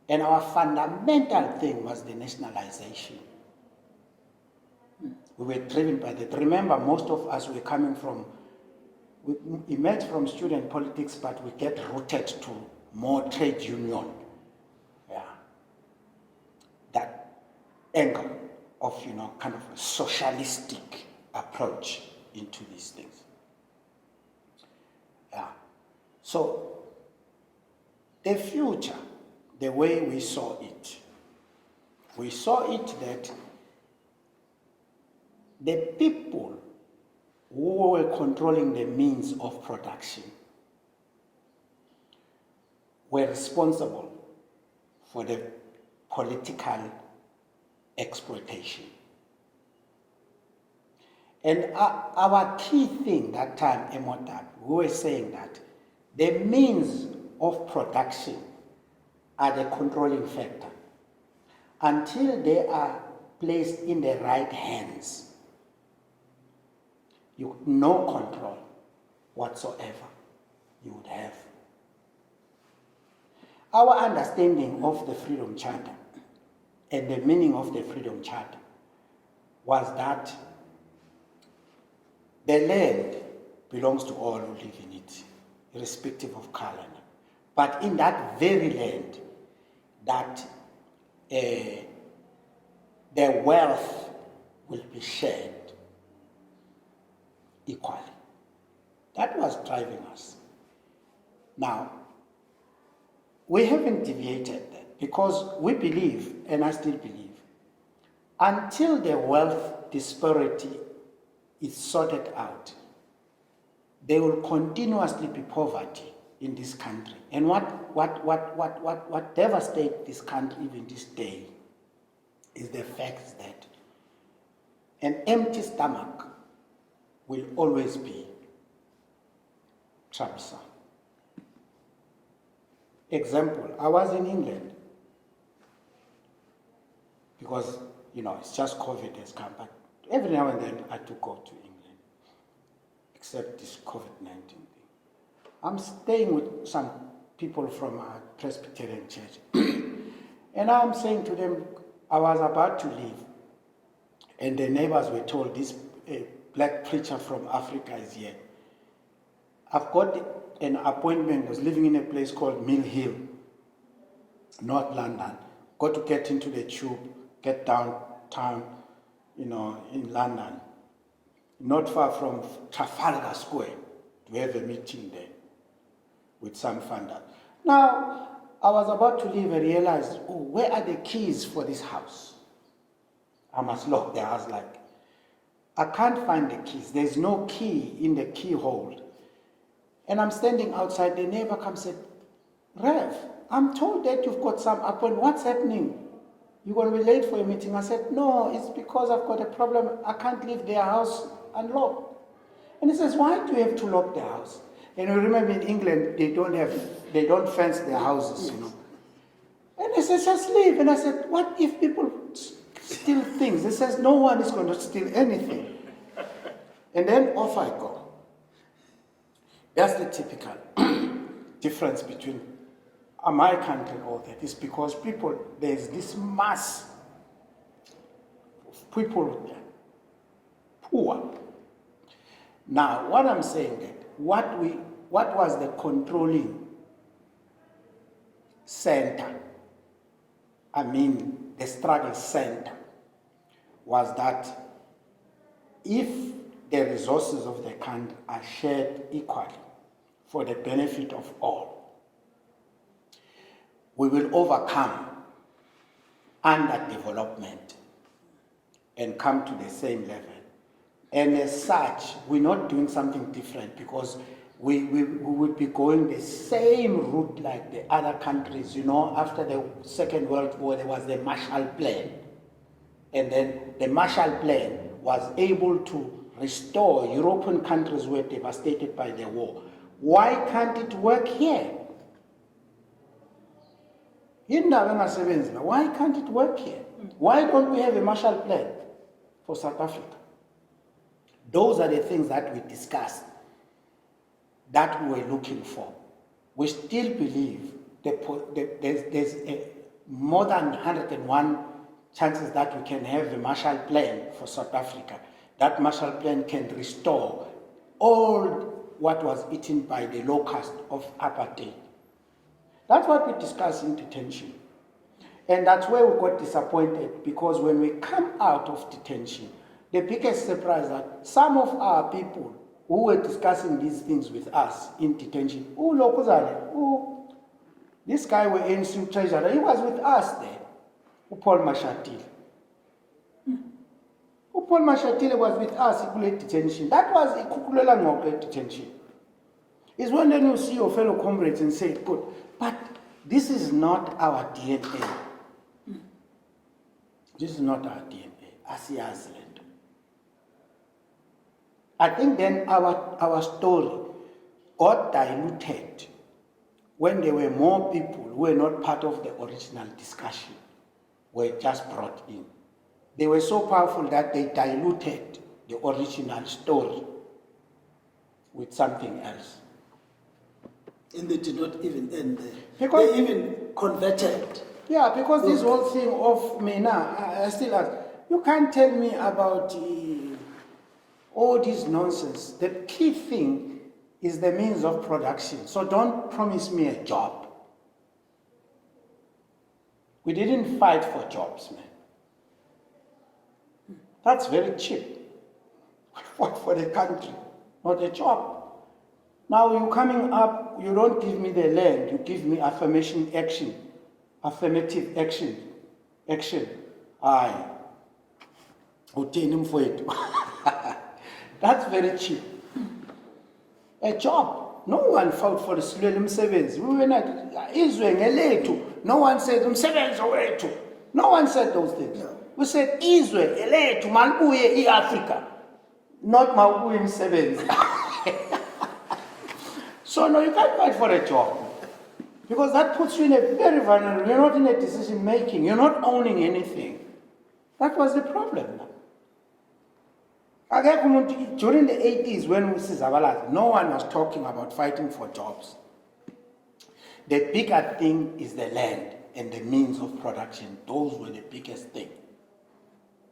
And our fundamental thing was the nationalization. We were driven by that. Remember, most of us were coming from, we emerged from student politics, but we get rooted to more trade union. Yeah. That angle of, kind of a socialistic approach into these things. Yeah. So, the future, the way we saw it that the people who were controlling the means of production were responsible for the political exploitation. And our key thing that time, Emotap, we were saying that the means of production are the controlling factor. Until they are placed in the right hands, no control whatsoever you would have. Our understanding of the Freedom Charter and the meaning of the Freedom Charter was that the land belongs to all who live in it, irrespective of color. But in that very land, that the wealth will be shared equally. That was driving us. Now, we haven't deviated that because we believe, and I still believe, until the wealth disparity is sorted out, there will continuously be poverty in this country. And what devastates this country even this day is the fact that an empty stomach will always be troublesome. Example, I was in England because, it's just COVID has come, but every now and then I do go to England, except this COVID-19 thing. I'm staying with some people from a Presbyterian church, and I'm saying to them, I was about to leave, and the neighbors were told this black preacher from Africa is here. I've got an appointment, I was living in a place called Mill Hill, North London. Got to get into the tube, get downtown, in London, not far from Trafalgar Square, to have a meeting there with some funders. Now, I was about to leave and realized, where are the keys for this house? I must lock the house. I can't find the keys. There's no key in the keyhole.
And I'm standing outside, the neighbor comes and said, Rev, I'm told that you've got some appointment. What's happening? You're going to be late for a meeting. I said, no, it's because I've got a problem. I can't leave their house unlocked. And he says, why do you have to lock the house? And you remember in England, they don't fence their houses, you know. And he says, just leave. And I said, what if people steal things? He says, no one is going to steal anything. And then off I go. That's the typical difference between my country and all that. Is because there's this mass of people there, poor. Now, what I'm saying that, what was the controlling center? I mean, the struggle center was that if the resources of the country are shared equally for the benefit of all, we will overcome underdevelopment and come to the same level. And as such, we're not doing something different because we would be going the same route like the other countries. You know, after the Second World War, there was the Marshall Plan. And then the Marshall Plan was able to restore European countries who were devastated by the war. Why can't it work here? Why can't it work here? Why don't we have a Marshall Plan for South Africa? Those are the things that we discussed, that we were looking for. We still believe there's more than 101 chances that we can have a Marshall Plan for South Africa. That Marshall Plan can restore all what was eaten by the locust of apartheid. That's what we discussed in detention. And that's where we got disappointed, because when we come out of detention, the biggest surprise that some of our people who were discussing these things with us in detention, this guy was ANC treasurer, he was with us there, Paul Mashatile. Paul Mashatile was with us in detention. That was a detention. It's when then you see your fellow comrades and say, good, but this is not our DNA. This is not our DNA. Asiyazi lento. I think then our story got diluted when there were more people who were not part of the original discussion, were just brought in. They were so powerful that they diluted the original story with something else.
And they did not even end there.
Because
they even converted.
Yeah, because this whole thing of I still ask, you can't tell me about all this nonsense. The key thing is the means of production. So don't promise me a job. We didn't fight for jobs, man. That's very cheap. We fought for the country, not a job. Now you're coming up, you don't give me the land, you give me affirmative action. Aye. That's very cheap. A job. No one fought for the Sulele Msebenzi. We were not. No one said Msebenzi. No one said those things. No. We said Izwe elethu malibuye Africa, not malibuye Msebenzi. So no, you can't fight for a job, because that puts you in a very vulnerable. You're not in a decision making. You're not owning anything. That was the problem. During the 80s, when we see Zabalaza, no one was talking about fighting for jobs. The bigger thing is the land and the means of production. Those were the biggest thing.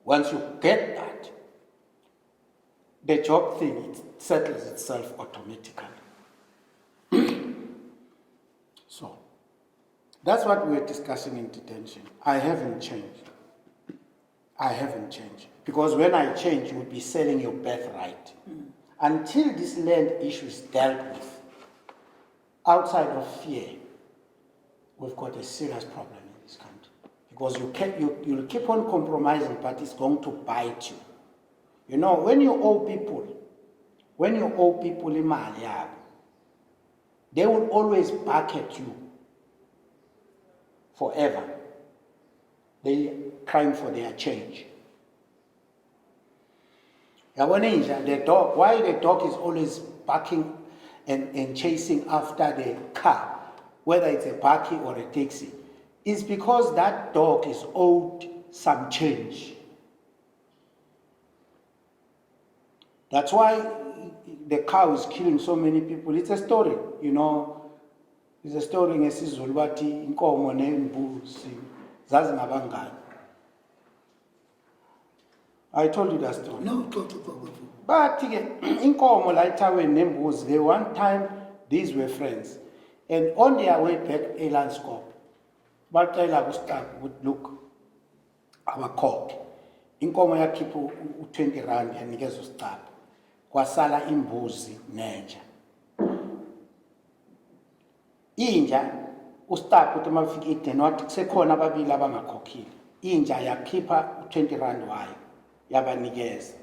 Once you get that, the job thing, it settles itself automatically. So, that's what we're discussing in detention. I haven't changed. Because when I change, you'll be selling your birthright. Until this land issue is dealt with, outside of fear, we've got a serious problem in this country. Because you'll keep on compromising, but it's going to bite you. You know, when you owe people imali yabo, they will always bark at you forever. They crying for their change. The dog, why the dog is always barking and chasing after the car, whether it's a bakkie or a taxi, is because that dog is owed some change. That's why the cow is killing so many people. It's a story, It's a story ngesizulu bathi inkomo nembuzi zazingabangani. I told you that story.
No, go.
But inkomo la eThabeni nembuzi, they one time these were friends, and on their way back eLandskop, bacela kuStaku would look abakhokhe. Inkomo yakhipha u20 rand yanikeza uStaku. Kwasala imbuzi nenja. Inja uStaku uthi mafika ideni wathi kusekhona ababili abangakhokhile. Inja yakhipha u20 rand wayo yabanikeza.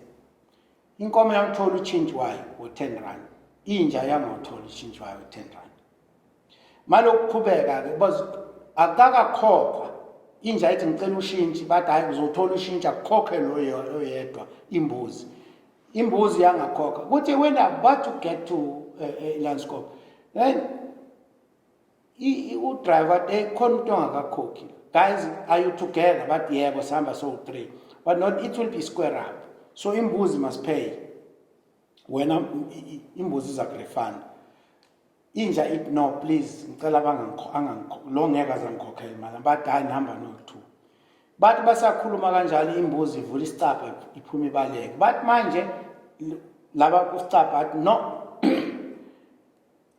Inkomo yamthola uchintshi wayo u10 rand. Inja yangothola uchintshi wayo u10 rand. Malokuqhubeka ke akakakhokhwa. Inja ithi ngicela ushintshi bathi hayi uzothola ushintshi akukhokhe lo yedwa imbuzi. Imbuzi yangakhokha. Kuthi when I'm about to get to Landskop, then driver they khona umuntu ongakakhokhi. Guys, are you together? But yebo sihamba so 3. But not, it will be square up. So imbuzi must pay. When imbuzi is a refund. Inja it no please ngicela lo ngeke azangikhokhela imali but hayi nihamba no2. But basakhuluma kanjalo imbuzi ivula isicapha iphuma ibaleke. But manje laba kusicapha athi no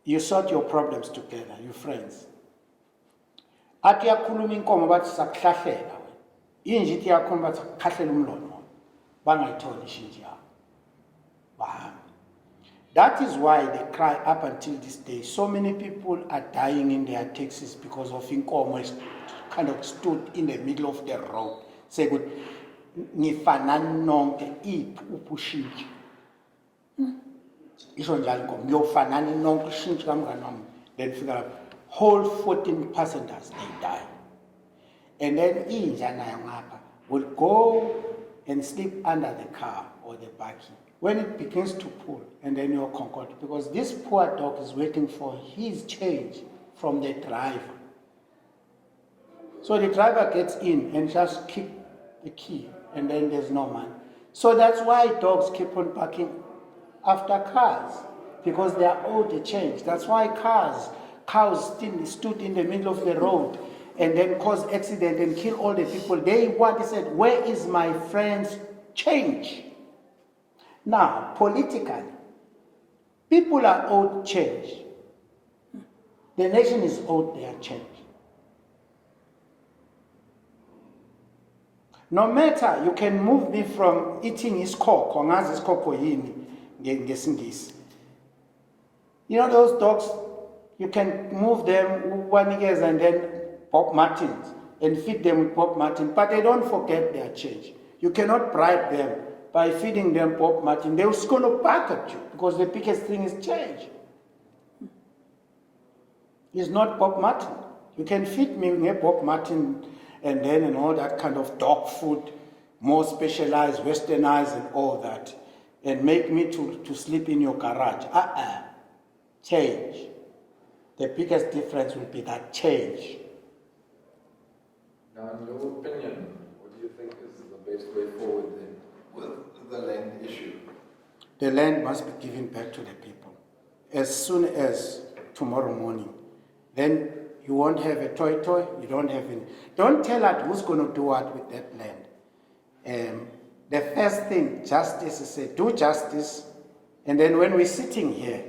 you sort your problems together, you friends. Athi yakhuluma inkomo bathi sakuhlahlela wena. Inja ithi yakhuluma bathi khahlela umlomo. Bangayithola ishinji yabo. Bahamba. That is why they cry up until this day. So many people are dying in their taxis because of inkomo kind of stood in the middle of the road. Say good, ngifanani nonke iphi upushintsha. Isho njalo inkomo ngiyofanani nonke ushintsha kamngani wami. Then figure out whole 14 passengers they die. And then inja nayo ngapha will go and sleep under the car or the bakkie. When it begins to pull, and then you're concord, because this poor dog is waiting for his change from the driver. So the driver gets in and just kick the key, and then there's no man. So that's why dogs keep on barking after cars, because they are owed a change. That's why cows still stood in the middle of the road and then cause accident and kill all the people. They said, where is my friend's change? Now, politically, people are owed change. The nation is owed their change. No matter, you can move me from eating iskoko, ngazi iskoko yini ngesingisi. You know those dogs, you can move them Wanigers and then Bob Martins and feed them with Bob Martin, but they don't forget their change. You cannot bribe them by feeding them Bob Martin. They're just going to bark at you because the biggest thing is change. It's not Bob Martin. You can feed me with Bob Martin and all that kind of dog food, more specialized, westernized and all that, and make me to sleep in your garage. Change. The biggest difference will be that change.
Now, in your opinion, what do you think is the best way forward then with the land issue?
The land must be given back to the people as soon as tomorrow morning. Then you won't have a toy, you don't have any. Don't tell us who's going to do what with that land. The first thing, justice is say, do justice. And then when we're sitting here,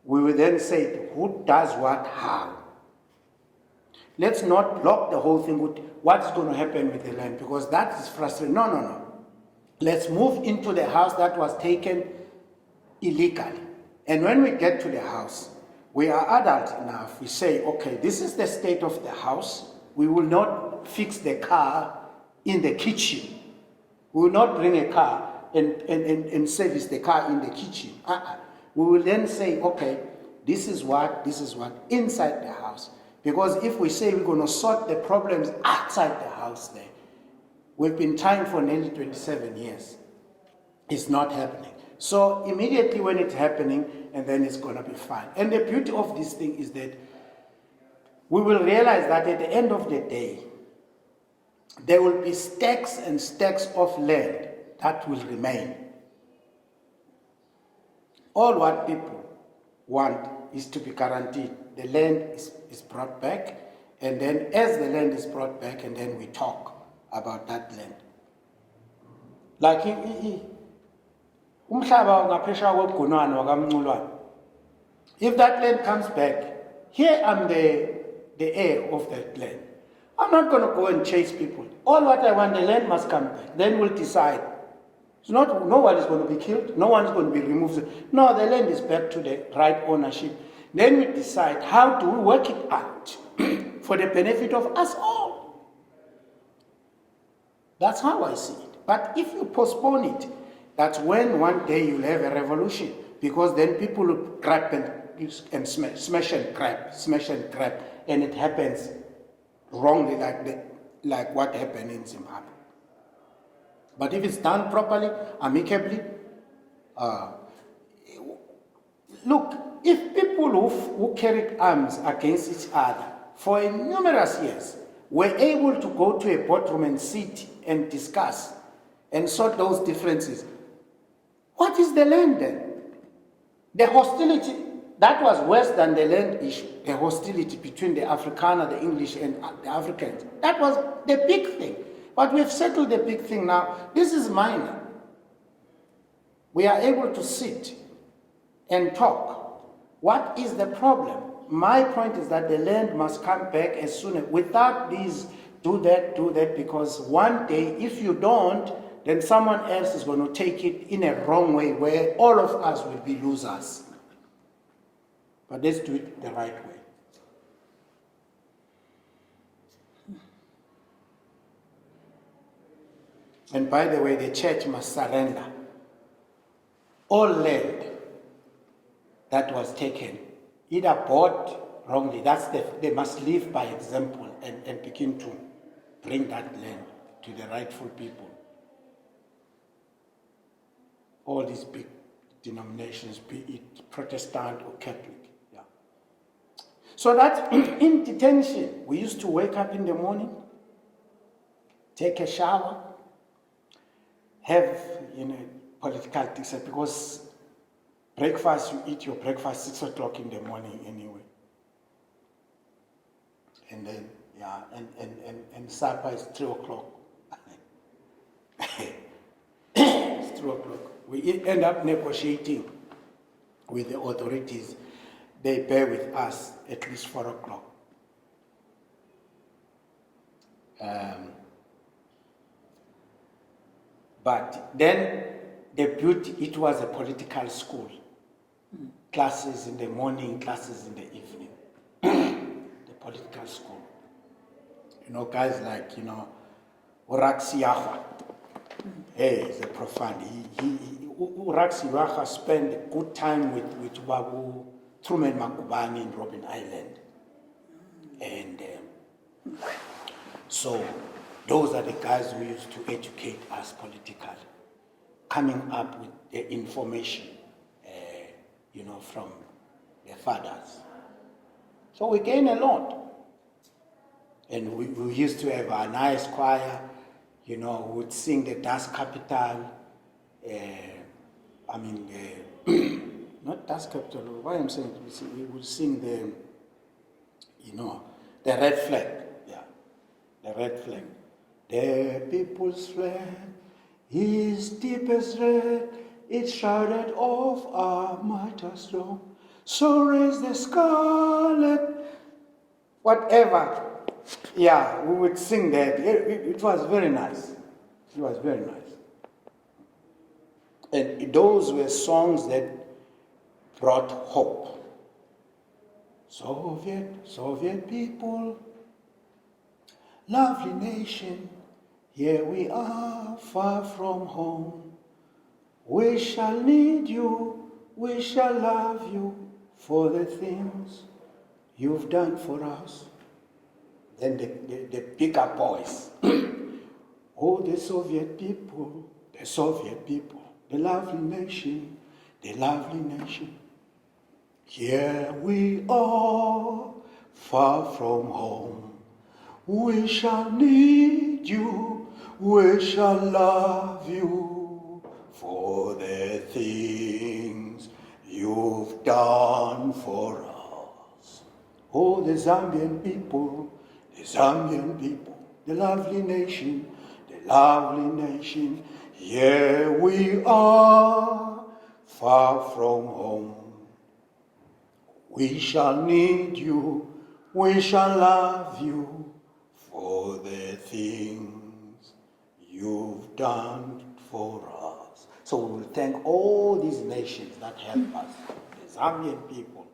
we will then say, who does what, how? Let's not block the whole thing with what's going to happen with the land, because that is frustrating. No. Let's move into the house that was taken illegally. And when we get to the house, we are adult enough. We say, okay, this is the state of the house. We will not fix the car in the kitchen. We will not bring a car and service the car in the kitchen. We will then say, okay, this is what, inside the house. Because if we say we're going to sort the problems outside the house there, we've been trying for nearly 27 years. It's not happening. So immediately when it's happening, and then it's going to be fine. And the beauty of this thing is that we will realize that at the end of the day, there will be stacks and stacks of land that will remain. All what people want is to be guaranteed. The land is brought back, and then as the land is brought back, and then we talk about that land. Like umhlaba ngaphesha kweGunwane wakaMnculwane. If that land comes back, here I'm the heir of that land. I'm not going to go and chase people. All what I want, the land must come back. Then we'll decide. It's not, no one is going to be killed. No one is going to be removed. No, the land is back to the right ownership. Then we decide how do we work it out for the benefit of us all. That's how I see it. But if you postpone it, that's when one day you'll have a revolution. Because then people will grab and smash and grab, and it happens wrongly like what happened in Zimbabwe. But if it's done properly, amicably, look, if people who carried arms against each other for numerous years were able to go to a boardroom and sit and discuss and sort those differences, what is the land then? The hostility, that was worse than the land issue, the hostility between the Afrikaner, the English, and the Africans. That was the big thing. But we've settled the big thing now. This is minor. We are able to sit and talk. What is the problem? My point is that the land must come back as soon as, without these, do that, because one day, if you don't, then someone else is going to take it in a wrong way where all of us will be losers. But let's do it the right way. And by the way, the church must surrender all land that was taken, either bought wrongly, they must live by example and begin to bring that land to the rightful people. All these big denominations, be it Protestant or Catholic. Yeah. So that in detention, we used to wake up in the morning, take a shower, have political things, because breakfast, you eat your breakfast 6 o'clock in the morning anyway. And then, yeah, and supper is 3 o'clock. It's 3 o'clock. We end up negotiating with the authorities. They bear with us at least 4 o'clock. But then the beauty, it was a political school. Classes in the morning, classes in the evening. The political school. Guys like, Uraxi Yahwa. Hey, he's a profound. Uraxi Yahwa spent a good time with Babu Truman Makubani in Robben Island. And so those are the guys who used to educate us politically, coming up with the information, from the fathers. So we gain a lot. And we used to have a nice choir, we would sing the Das Capital, not Das Capital, why I'm saying, we would sing the red flag, the red flag. The people's flag is deep as red, it's shrouded of our mighty stone. So raise the scarlet, whatever. Yeah, we would sing that. It was very nice. It was very nice. And those were songs that brought hope. Soviet people, lovely nation, here we are far from home. We shall need you, we shall love you for the things you've done for us. Then the bigger boys. Oh, the Soviet people, the lovely nation, the lovely nation. Here we are, far from home. We shall need you, we shall love you for the things you've done for us. Oh, the Zambian people, the lovely nation, here we are, far from home. We shall need you, we shall love you for the things you've done for us. So we will thank all these nations that help us, the Zambian people.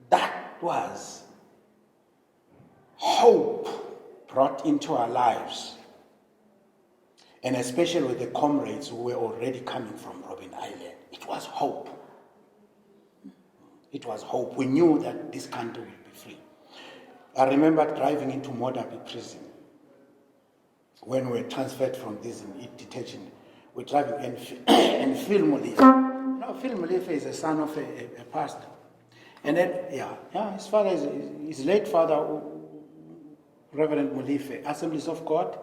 That was hope brought into our lives, and especially with the comrades who were already coming from Robben Island. It was hope. It was hope. We knew that this country would be free. I remember driving into Modabi prison when we were transferred from this detention. We're driving and Phil Molefe. Now, Phil Molefe is a son of a pastor. And then, his father is his late father, Reverend Molefe, Assemblies of God.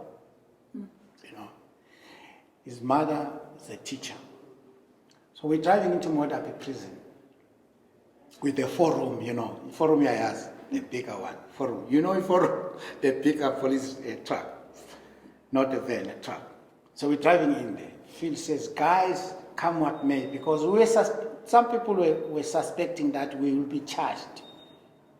His mother is a teacher. So we're driving into Modabi prison with the forum, forum Yayas, the bigger one, forum. Forum, the bigger police truck, not a van, a truck. So we're driving in there. Phil says, guys, come what may, because some people were suspecting that we will be charged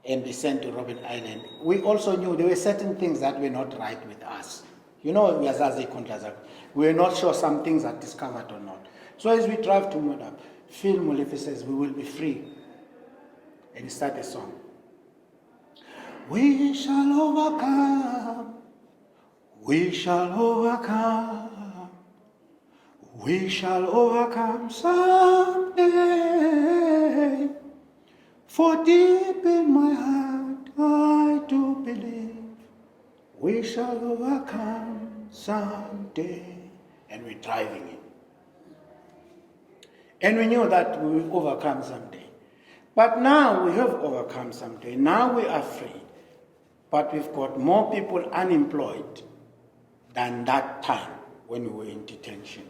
and be sent to Robben Island. We also knew there were certain things that were not right with us. We were not sure some things are discovered or not. So as we drive to Modab, Phil Molefe says, we will be free. And he started a song. We shall overcome. We shall overcome. We shall overcome someday. For deep in my heart, I do believe we shall overcome someday. And we're driving in. And we knew that we will overcome someday. But now we have overcome someday. Now we are free. But we've got more people unemployed than that time when we were in detention.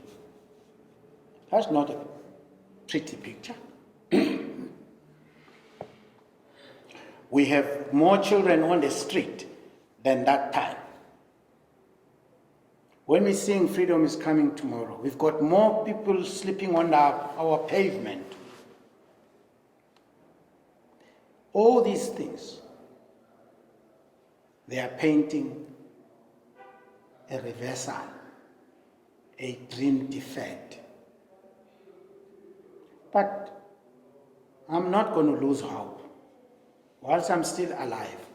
That's not a pretty picture. We have more children on the street than that time. When we sing Freedom is Coming Tomorrow, we've got more people sleeping on our pavement. All these things, they are painting a reversal, a dream deferred. But I'm not going to lose hope. Whilst I'm still alive,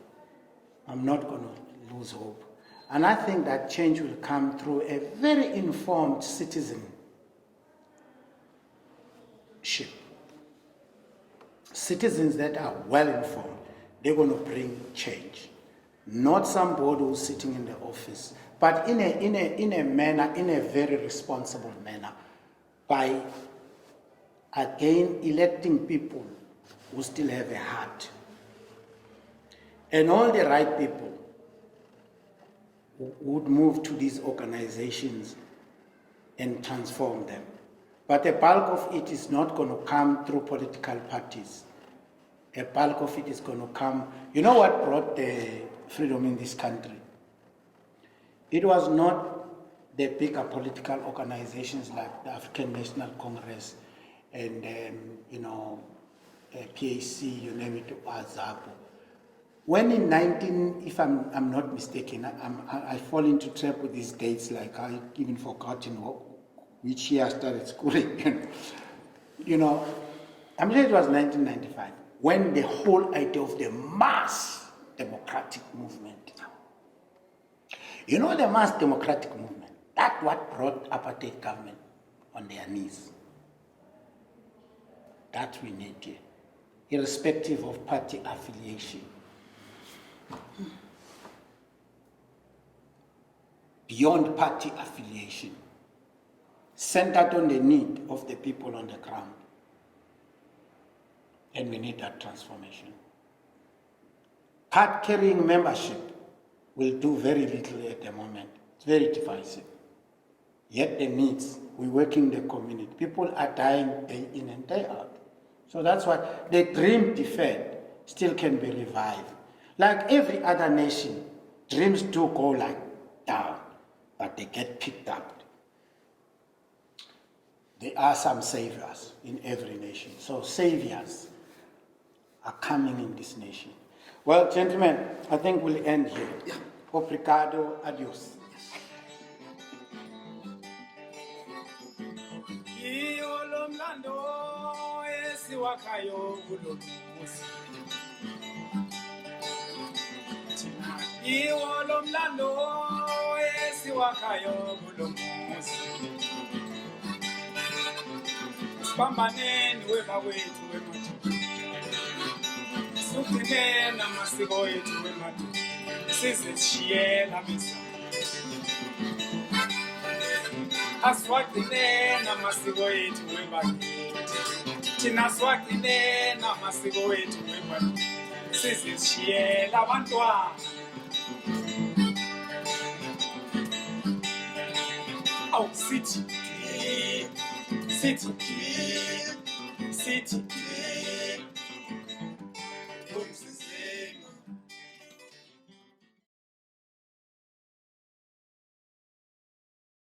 I'm not going to lose hope. And I think that change will come through a very informed citizenship. Citizens that are well informed, they're going to bring change. Not somebody who's sitting in the office, but in a manner, in a very responsible manner, by again electing people who still have a heart. And all the right people would move to these organizations and transform them. But a bulk of it is not going to come through political parties. A bulk of it is going to come. You know what brought the freedom in this country? It was not the bigger political organizations like the African National Congress and PAC, you name it, ZAPU. When in if I'm not mistaken, I fall into trap with these dates, like I even forgotten which year I started schooling. I'm sure it was 1995, when the whole idea of the mass democratic movement. The mass democratic movement, that's what brought apartheid government on their knees. that we need here, irrespective of party affiliation. Beyond party affiliation, centered on the need of the people on the ground. And we need that transformation. Card-carrying membership will do very little at the moment. It's very divisive. Yet the needs, we work in the community. People are dying day in and day out. So that's why the dream deferred still can be revived. Like every other nation, dreams do go like down, but they get picked up. There are some saviors in every nation. So saviors are coming in this nation. Well, gentlemen, I think we'll end here.
Yeah.
Obrigado, adios.
Iyo lo mlando esiwakhayo kulo muzi. Thina iwo lo mlando esiwakhayo kulo muzi. Sibambaneni webawethu wemaduku. Sugcine namasiko ethu wemaduku. Sizishiyela misa. Aswagcine namasiko ethu webakithi. Thina swagcine namasiko ethu webakithi. Sizishiyela abantwana. Awu sithi. Sithi.